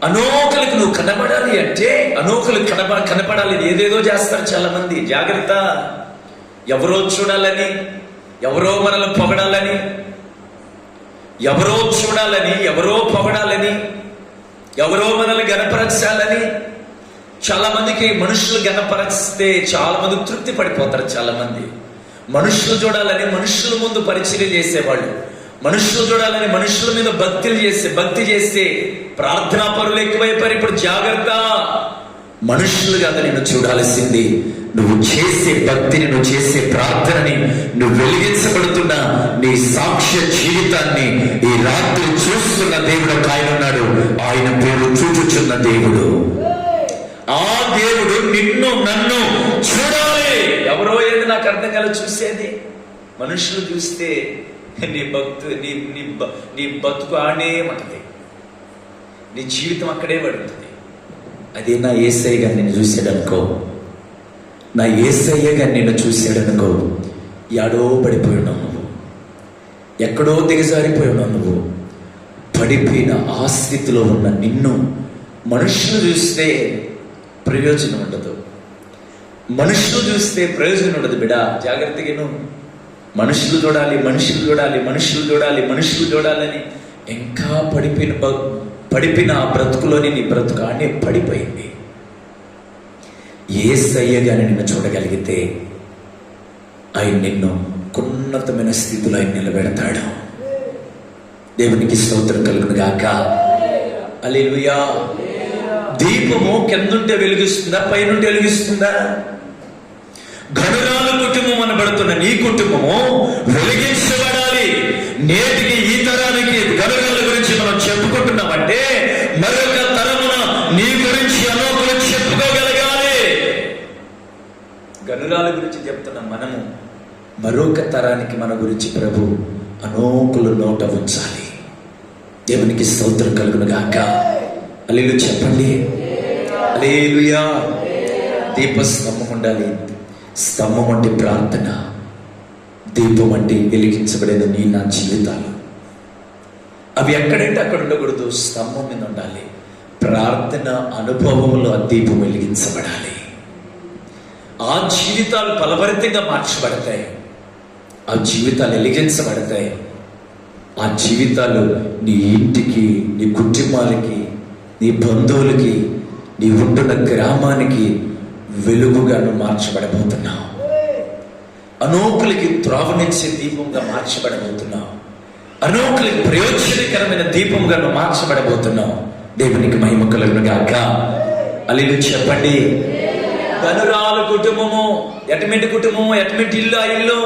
అనోకలకు నువ్వు కనబడాలి అంటే, అనోకలకు కనపడాలి. ఏదేదో చేస్తారు చాలా మంది. జాగ్రత్త. ఎవరో చూడాలని, ఎవరో మనల్ని పొగడాలని, ఎవరో చూడాలని, ఎవరో పొగడాలని, ఎవరో మనల్ని గణపరచాలని. చాలా మందికి మనుషులు గణపరిస్తే చాలా మంది తృప్తి పడిపోతారు. చాలా మంది మనుషులు చూడాలని మనుషుల ముందు పరిచయం చేసేవాళ్ళు, మనుషులు చూడాలని మనుషుల మీద భక్తి చేస్తే ప్రార్థనా పరులు ఎక్కువైపోయారు. ఇప్పుడు జాగ్రత్త. మనుషులు కాదు నిన్ను చూడాల్సింది, నువ్వు చేసే భక్తిని, నువ్వు చేసే ప్రార్థనని, నువ్వు వెలిగించబడుతున్న నీ సాక్ష్య జీవితాన్ని ఈ రాత్రి చూస్తున్న దేవుడు ఒక ఆయన ఉన్నాడు. ఆయన పేరు చూచుచున్న దేవుడు. ఆ దేవుడు నిన్ను నన్ను చూడాలి. ఎవరో ఏది నాకు అర్థం కాదు చూసేది. మనుషులు చూస్తే నీ బతుకు ఆడే ఉంటది, నీ జీవితం అక్కడే పడుతుంది. అదే నా యేసయ్య గారు నిన్ను చూశాడనుకో, నా యేసయ్య గారు నిన్ను చూశాడనుకో, యాడో పడిపోయి ఉన్నావు నువ్వు, ఎక్కడో దిగజారిపోయి ఉన్నావు నువ్వు. పడిపోయిన ఆ స్థితిలో ఉన్న నిన్ను మనుషులు చూస్తే ప్రయోజనం ఉండదు. మనుషులు చూస్తే ప్రయోజనం ఉండదు బిడ్డ. జాగ్రత్తగా నువ్వు మనుషులు చూడాలి, మనుషులు చూడాలి, మనుషులు చూడాలి, మనుషులు చూడాలని ఇంకా పడిపోయిన ఆ బ్రతుకులోని నీ బ్రతుకు ఆడే పడిపోయింది. యేసయ్య గాని నిన్ను చూడగలిగితే ఆయన నిన్ను ఉన్నతమైన స్థితిలో ఆయన నిలబెడతాడు. దేవునికి స్తోత్రం కలుగును గాక. హల్లెలూయా. దీపము కిందుంటే వెలిగిస్తుందా, పైనుంటే వెలిగిస్తుందా? గనురాల కుటుంబం అనబడుతున్న నీ కుటుంబము వెలిగించబడాలి. నేటికి ఈ తరానికి గనురాల గురించి మనం చెప్పుకుంటున్నామంటే మరొక తరమున నీ గురించి అనోకులు చెప్పుకోగలగాలి. గనురాల గురించి చెప్తున్న మనము మరొక తరానికి మన గురించి ప్రభు అనోకులు నోట ఉంచాలి. దేవునికి స్తోత్రం కలుగును గాక. హల్లెలూయా చెప్పండి. హల్లెలూయా. దీపస్తంభం ఉండాలి. స్తంభం అంటే ప్రార్థన, దీపం అంటే వెలిగించబడిన నీ నా జీవితాలు. అవి ఎక్కడంటే అక్కడ ఉండకూడదు, స్తంభం మీద ఉండాలి. ప్రార్థన అనుభవంలో ఆ దీపం వెలిగించబడాలి. ఆ జీవితాలు ఫలభరితంగా మార్చబడతాయి, ఆ జీవితాలు వెలిగించబడతాయి. ఆ జీవితాలు నీ ఇంటికి, నీ కుటుంబాలకి, నీ బంధువులకి, నీ ఉంటున్న గ్రామానికి వెలుగుగాను మార్చబడబోతున్నావు. అనోకులకి త్రోవనిచ్చే దీపంగా మార్చబడబోతున్నావు. అనోకులకి ప్రయోజనకరమైన దీపంగా మార్చబడబోతున్నావు. దేవునికి మహిమ కలుగును గాక. హల్లెలూయా చెప్పండి. గనురాల కుటుంబము ఎటువంటి కుటుంబము, ఎటువంటి ఇల్లు? ఆ ఇల్లు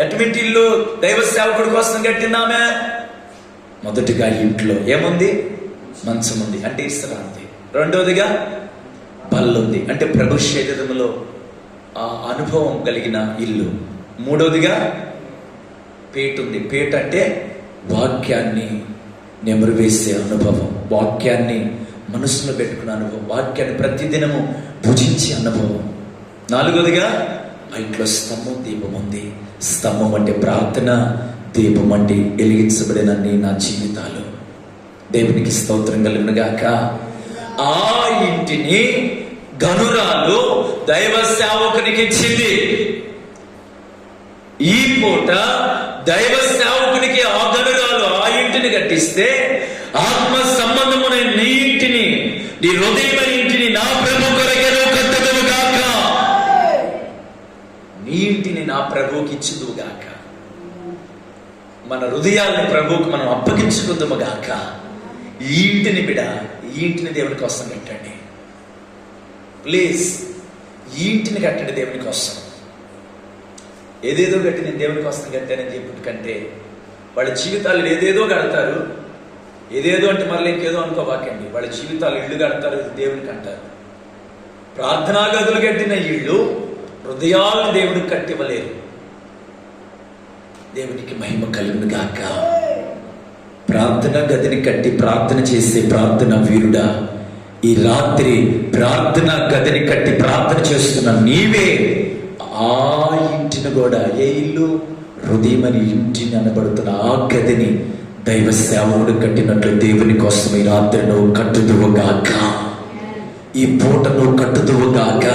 ఎటువంటి ఇల్లు? దైవ సేవకుడి కోసం కట్టిందామే. మొదటిగా ఇంట్లో ఏముంది? మంచం ఉంది, అంటే విశ్రాంతి. రెండోదిగా బల్లుంది, అంటే ప్రభు శరీరములో ఆ అనుభవం కలిగిన ఇల్లు. మూడోదిగా పేట ఉంది. పేట అంటే వాక్యాన్ని నెమరు వేసే అనుభవం, వాక్యాన్ని మనసులో పెట్టుకున్న అనుభవం, వాక్యాన్ని ప్రతిదినము భుజించే అనుభవం. నాలుగోదిగా ఆ ఇంట్లో స్తంభం, దీపం ఉంది. స్తంభం అంటే ప్రార్థన, దీపం అంటే వెలిగించబడిన నా జీవితాలు. దేవునికి స్తోత్రం కలుగును గాక. ఆ ఇంటిని గనురాలు దైవ సేవకునికి ఇచ్చింది. ఈ పూట దైవ సేవకునికి ఆ గనురాలు ఆ ఇంటిని కట్టిస్తే, ఆత్మ సంబంధమున నీ ఇంటిని, నీ హృదయమైన ఇంటిని నా ప్రభు కొరకే కట్టదును గాక. నీ ఇంటిని నా ప్రభువుకి ఇచ్చుదువుగాక. మన హృదయాల్ని ప్రభువుకి మనం అప్పగించుకుందాముగాక. ఈ ఇంటిని ఈ ఇంటిని దేవుని కోసం కట్టండి ప్లీజ్. ఈ ఇంటిని కట్టండి దేవుని కోసం. ఏదేదో కట్టి నేను దేవుని కోసం కట్టానని చెప్పి కంటే వాళ్ళ జీవితాలు ఏదేదో కడతారు. ఏదేదో అంటే మళ్ళీ ఇంకేదో అనుకోవాకండి. వాళ్ళ జీవితాలు ఇళ్ళు కడతారు, దేవునికి అంటారు. ప్రార్థనా గదులు కట్టిన ఇళ్ళు హృదయాలను దేవుడికి కట్టివ్వలేరు. దేవునికి మహిమ కలుగును గాక. ప్రార్థనా గదిని కట్టి ప్రార్థన చేసే ప్రార్థన వీరుడా, ఈ రాత్రి ప్రార్థనా గదిని కట్టి ప్రార్థన చేస్తున్న నీవే ఆ ఇంటిని కూడా, ఏ ఇల్లు? హృదయమని ఇంటిని అనబడుతున్న ఆ గదిని దైవ సేవకుడు కట్టినట్లు దేవుని కోసం ఈ రాత్రి నువ్వు కట్టుదువుగాక. ఈ పూట నువ్వు కట్టుదువుగాక.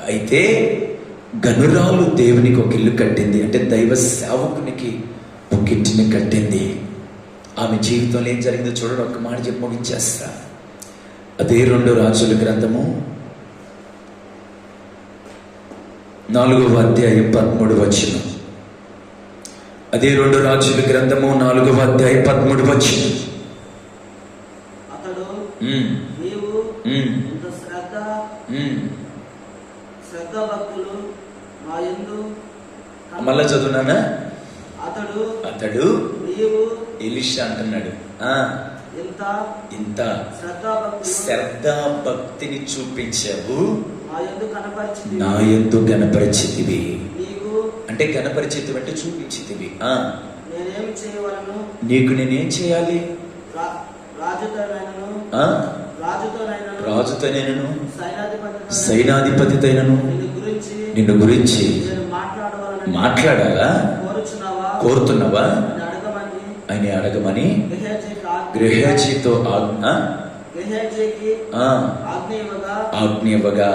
అయితే గనురాలు దేవునికి ఒక ఇల్లు కట్టింది అంటే దైవ సేవకునికి ఒక ఇంటిని కట్టింది. ఆమె జీవితంలో ఏం జరిగిందో చూడండి. ఒక మాట చెప్పి ముగించేస్తా. అదే 2 రాజుల గ్రంథము 4వ అధ్యాయం 13వ వచనం. అదే 2 రాజుల గ్రంథము 4వ అధ్యాయం 13వ వచనం. అతడు నీవు ఇంత శ్రద్ధ భక్తులు నా యందు. మళ్ళా చదువునానా? అతడు నీవు ఎలీషా అంటున్నాడు. ఇంత శ్రద్ధ భక్తిని చూపించావు, నా యందు గణపరిచితివి. అంటే గణపరిచితివి అంటే చూపించితివి. నీకు నేనేం చేయాలి? రాజుతోనైనను సైనాధిపతితైనను నిన్ను గురించి మాట్లాడాలా కోరుతున్నావా అని అడగమని గృహజీతో ఆజ్ఞ ఇవ్వగా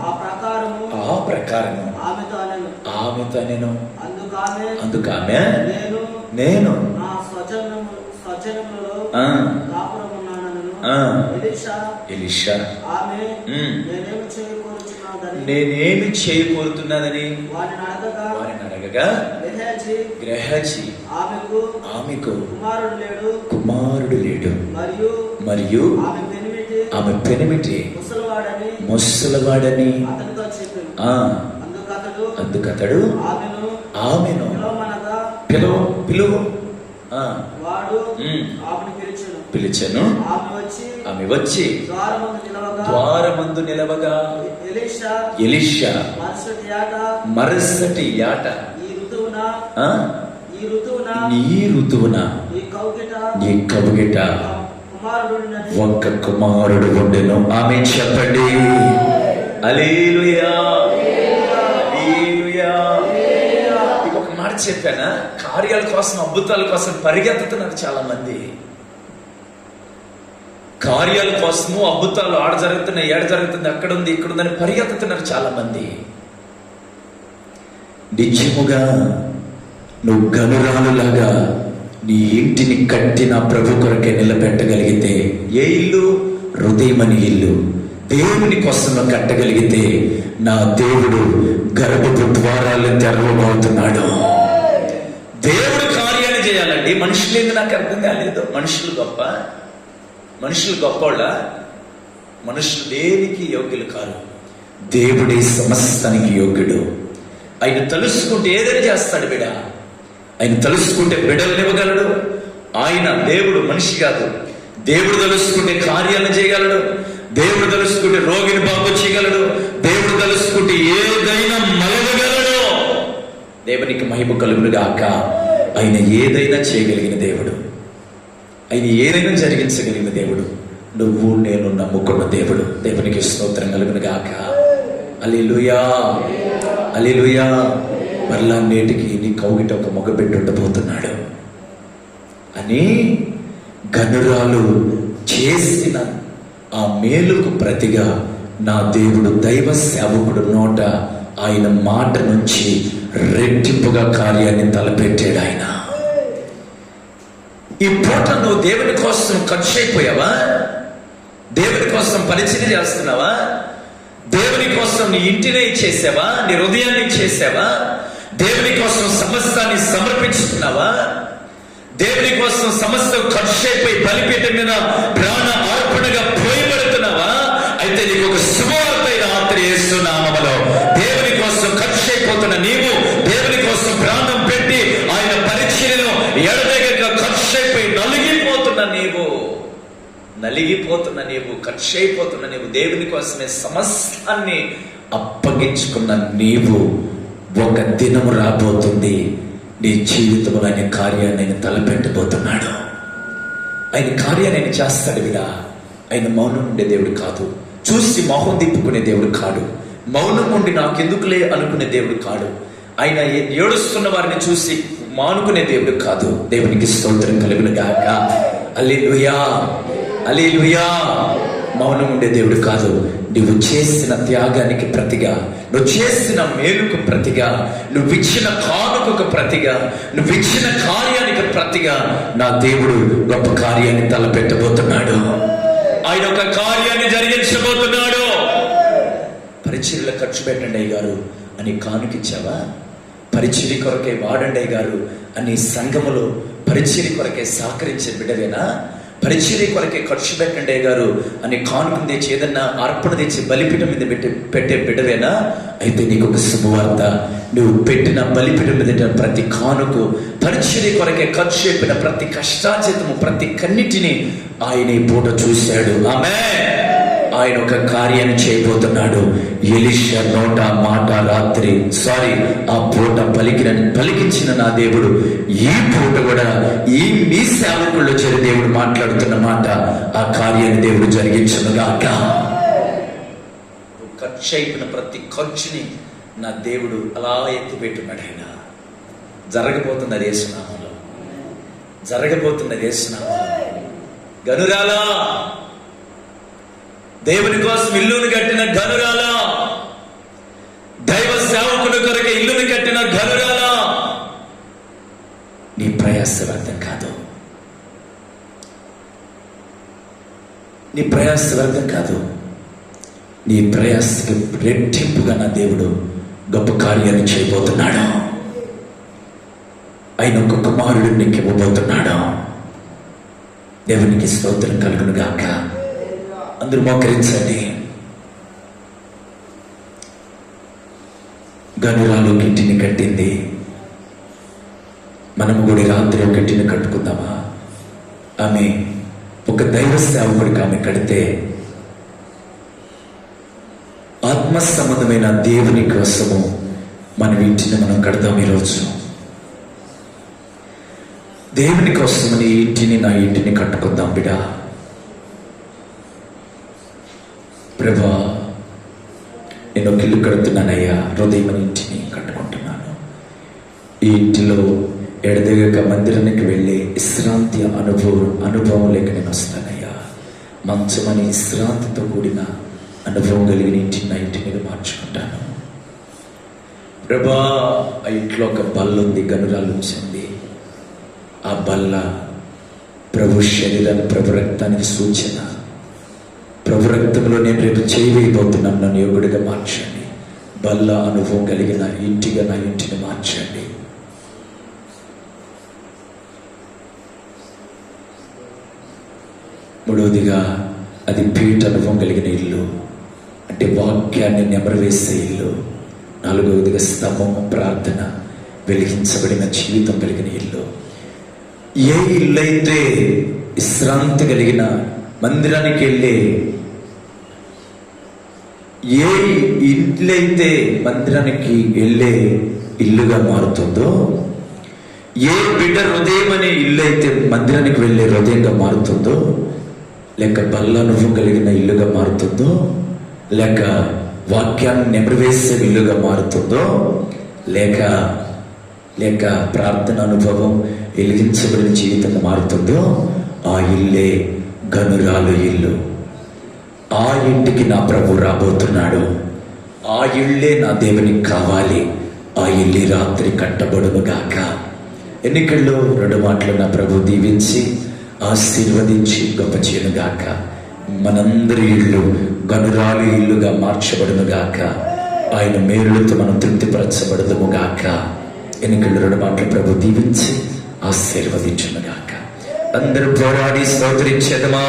ఆ ప్రకారము ఆమెతో నేను అందుకామె నేను ఎలీషా నేనేమి చేయకూరుతున్నానని వారిని అడగగా గృహజీ ఆమెకు కుమారుడు లేడు, మరియు ఆమె పెనిమిటి ముసలివాడని. అందుకతడు ఆమెను పిలువు పిలిచెను. ఆమె వచ్చి ద్వారమందు నిలవగా ఎలీషా మరుసటి యాట నీ ఋతువున నీ కవుగిట ఒక్క కుమారుడు ఉండెను. ఆమె చెప్పండి హల్లెలూయా. ఒక మాట చెప్పానా? కార్యాల కోసం అద్భుతాల కోసం పరిగెత్తుతున్నారు చాలా మంది. కార్యాల కోసము అద్భుతాలు ఆడ జరుగుతున్నాయి, ఏడ జరుగుతుంది, అక్కడ ఉంది, ఇక్కడ ఉందని పరిగెత్తుతున్నారు చాలా మంది. నిజముగా నువ్వు గనురాలులాగా నీ ఇంటిని కట్టి నా ప్రభు కొరకే నిలబెట్టగలిగితే, ఏ ఇల్లు? హృదయమని ఇల్లు దేవుని కోసం కట్టగలిగితే నా దేవుడు గర్భపు ద్వారాలు తెరవబోతున్నాడు. దేవుడు కార్యాలు చేయాలండి. మనుషులేంది నాకు అర్థం కాలేదు. మనుషులు గొప్పవాళ్ళ? మనుషులు దేనికి యోగ్యులు కాదు. దేవుడే సమస్తానికి యోగ్యుడు. ఆయన తలుసుకుంటే ఏదైనా చేస్తాడు బిడ. ఆయన తలుసుకుంటే బిడల్ని ఇవ్వగలడు. ఆయన దేవుడు మనిషి కాదు. దేవుడు తలుసుకుంటే కార్యాలను చేయగలడు. దేవుడు తలుసుకుంటే రోగిని బాగు చేయగలడు. దేవుడు తలుసుకుంటే ఏదైనా మలగగలడు. దేవునికి మహిమ కలుగును గాక. ఆయన ఏదైనా చేయగలిగిన దేవుడు, ఆయన ఏదైనా జరిగించగలిగిన దేవుడు. నువ్వు నేను నమ్ముకున్న దేవుడు. దేవునికి స్తోత్రం కలుగును గాక. హల్లెలూయా హల్లెలూయా. మరలా నేటికి నీ కౌగిట ఒక మగబిడ్డ ఉండబోతున్నాడు అని గనురాలు చేసిన ఆ మేలుకు ప్రతిగా నా దేవుడు దైవ సేవకుడు నోట ఆయన మాట నుంచి రెట్టింపుగా కార్యాన్ని తలపెట్టాడు. ఆయన ఈ పూట నువ్వు దేవుని కోసం ఖర్చు అయిపోయావా? దేవుని కోసం పరిచయం చేస్తున్నావా? దేవుని కోసం నీ ఇంటినే ఇచ్చేసావా? నీ హృదయాన్ని ఇచ్చేసావా? దేవుని కోసం సమస్తాన్ని సమర్పించుకున్నావా? దేవుని కోసం సమస్త ఖర్చు అయిపోయి బలిపీఠం మీద ప్రాణ అర్పణగా పోయబడుతున్నావా? అయితే నీకు ఒక శుభవార్త ఈ రాత్రి యేసు నామములో. దేవుని కోసం ఖర్చు అయిపోతున్న నీవు, దేవుని కోసం ప్రాణం పెట్టి ఆయన పరిచర్యలో ఎడతెగక ఖర్చు అయిపోయి నలిగిపోతున్న నీవు ఖర్చు అయిపోతున్న నీవు, దేవుని కోసమే సమస్తాన్ని అప్పగించుకున్న నీవు, ఒక దినము రాబోతుంది నీ జీవితంలో ఆయన కార్యాన్ని ఆయన తలపెట్టబోతున్నాడు. ఆయన కార్యాన్ని ఆయన చేస్తాడు విడా. ఆయన మౌనం ఉండే దేవుడు కాదు, చూసి మొహం తిప్పుకునే దేవుడు కాడు, మౌనం ఉండి నాకెందుకులే అనుకునే దేవుడు కాడు. ఆయన ఏడుస్తున్న వారిని చూసి మానుకునే దేవుడు కాదు. దేవునికి స్తోత్రం కలుగును గాక. హల్లెలూయా, హల్లెలూయా. మౌనం ఉండే దేవుడు కాదు. నువ్వు చేసిన త్యాగానికి ప్రతిగా, నువ్వు చేసిన మేలుకు ప్రతిగా, నువ్వు ఇచ్చిన కానుకకు ప్రతిగా, నువ్వు ఇచ్చిన కార్యానికి ప్రతిగా నా దేవుడు గొప్ప కార్యాన్ని తలపెట్టబోతున్నాడు. ఆయన ఒక కార్యాన్ని జరిగించబోతున్నాడు. పరిచర్యలో ఖర్చు పెట్టండి అయ్య గారు అని కానుకిచ్చావా? పరిచర్య కొరకే వాడండి అయ్య గారు అని సంఘములో పరిచర్య కొరకే సహకరించే బిడ్డవేనా? పరిచర్య కొరకే ఖర్చు పెట్టండి అయ్య గారు అని కానుకను తెచ్చి ఏదన్నా అర్పణ తెచ్చి బలిపీఠం మీద పెట్టే బిడ్డవేనా? అయితే నీకు ఒక శుభవార్త. నువ్వు పెట్టిన బలిపీఠం మీద ప్రతి కానుకు, పరిచర్య కొరకే ఖర్చు చెప్పిన ప్రతి కష్టార్జితము, ప్రతి కన్నిటిని ఆయన ఈ పూట చూశాడు. ఆమేన్. ఆయన ఒక కార్యాన్ని చేయబోతున్నాడు. ఎలీషా నోట మాట ఆ పూట పలికించిన నా దేవుడు ఈ పూట కూడా ఈ మీ సేవకుల్లో చేరి దేవుడు మాట్లాడుతున్న మాట, ఆ కార్యాన్ని దేవుడు జరిగించునుగాక. ఖర్చు అయిపోయిన ప్రతి ఖర్చుని నా దేవుడు అలా ఎత్తిపెట్టున్నాడు. ఆయన జరగబోతున్న యేసునామములో, జరగబోతున్న యేసునామములో. గనురాలా, దేవుని కోసం ఇల్లును కట్టిన ఘనురాలా, దైవ సేవకుని కొరకు ఇల్లును కట్టిన ఘనురాలా, నీ ప్రయాస వ్యర్థం కాదు, నీ ప్రయాస వ్యర్థం కాదు. నీ ప్రయాసకి రెట్టింపుగా నా దేవుడు గొప్ప కార్యాన్ని చేయబోతున్నాడు. ఆయన ఒక కుమారుడు నీకు ఇవ్వబోతున్నాడు. దేవునికి స్తోత్రం కలుగును గాక. అందరూ మోకరించండి. గనురాలు ఇంటిని కట్టింది, మనము కూడా రాత్రి ఒక ఇంటిని కట్టుకుందామా? ఆమె ఒక దైవ సేవకుడికి ఆమె కడితే, ఆత్మ సంబంధమైన దేవుని కోసము మన ఇంటిని మనం కడదాం. ఈరోజు దేవుని కోసం నీ ఇంటిని, నా ఇంటిని కట్టుకుందాం బిడా. ప్రభా, నేను ఒక ఇల్లు కడుతున్నానయ్యా, హృదయం ఇంటిని కట్టుకుంటున్నాను. ఈ ఇంటిలో ఎడదెగక మందిరానికి వెళ్ళే విశ్రాంతి అనుభవం లేక నేను వస్తానయ్యా. మంచమని విశ్రాంతితో కూడిన అనుభవం కలిగిన ఇంటిని, నా ఇంటిని మార్చుకుంటాను. ప్రభా, ఆ ఇంట్లో ఒక బల్ల ఉంది, గనురాలు ఉంచింది. ఆ బల్ల ప్రభు శరీరాన్ని, ప్రభు రక్తానికి సూచన. ప్రభు రక్తంలో నేను రేపు చేయవేయబోతున్నాను. నన్ను యోగుడిగా మార్చండి. బల్ల అనుభవం కలిగిన ఇంటిగా నా ఇంటిని మార్చండి. మూడవదిగా, అది పీఠ అనుభవం కలిగిన ఇల్లు, అంటే వాక్యాన్ని నెమరవేసే ఇల్లు. నాలుగవదిగా, స్తంభం, ప్రార్థన వెలిగించబడిన జీవితం కలిగిన ఇల్లు. ఏ ఇల్లు అయితే విశ్రాంతి కలిగిన, మందిరానికి వెళ్ళే, ఏ ఇల్లైతే మందిరానికి వెళ్ళే ఇల్లుగా మారుతుందో, ఏ బిడ్డ హృదయం అనే ఇల్లు అయితే మందిరానికి వెళ్ళే హృదయంగా మారుతుందో, లేక బల్ల అనుభవం కలిగిన ఇల్లుగా మారుతుందో, లేక వాక్యాన్ని నెమరవేసే ఇల్లుగా మారుతుందో, లేక లేక ప్రార్థన అనుభవం వెలిగించబడిన జీవితంగా మారుతుందో, ఆ ఇల్లే గనురాలు ఇల్లు. ఆ ఇంటికి నా ప్రభు రాబోతున్నాడు. ఆ ఇల్లే నా దేవునికి కావాలి. ఆ ఇల్లు రాత్రి కట్టబడును గాక. ఎన్నికల్లో 2 మాటలు నా ప్రభు దీవించి ఆశీర్వదించి గొప్ప చేయను గాక. మనందరి ఇల్లు గనురాలి ఇల్లుగా మార్చబడును గాక. ఆయన మేలులతో మనం తృప్తిపరచబడదుము గాక. ఎన్నికలు 2 మాటలు ప్రభు దీవించి ఆశీర్వదించును గాక. అందరూ పోరాడి స్తోత్రించేదమా.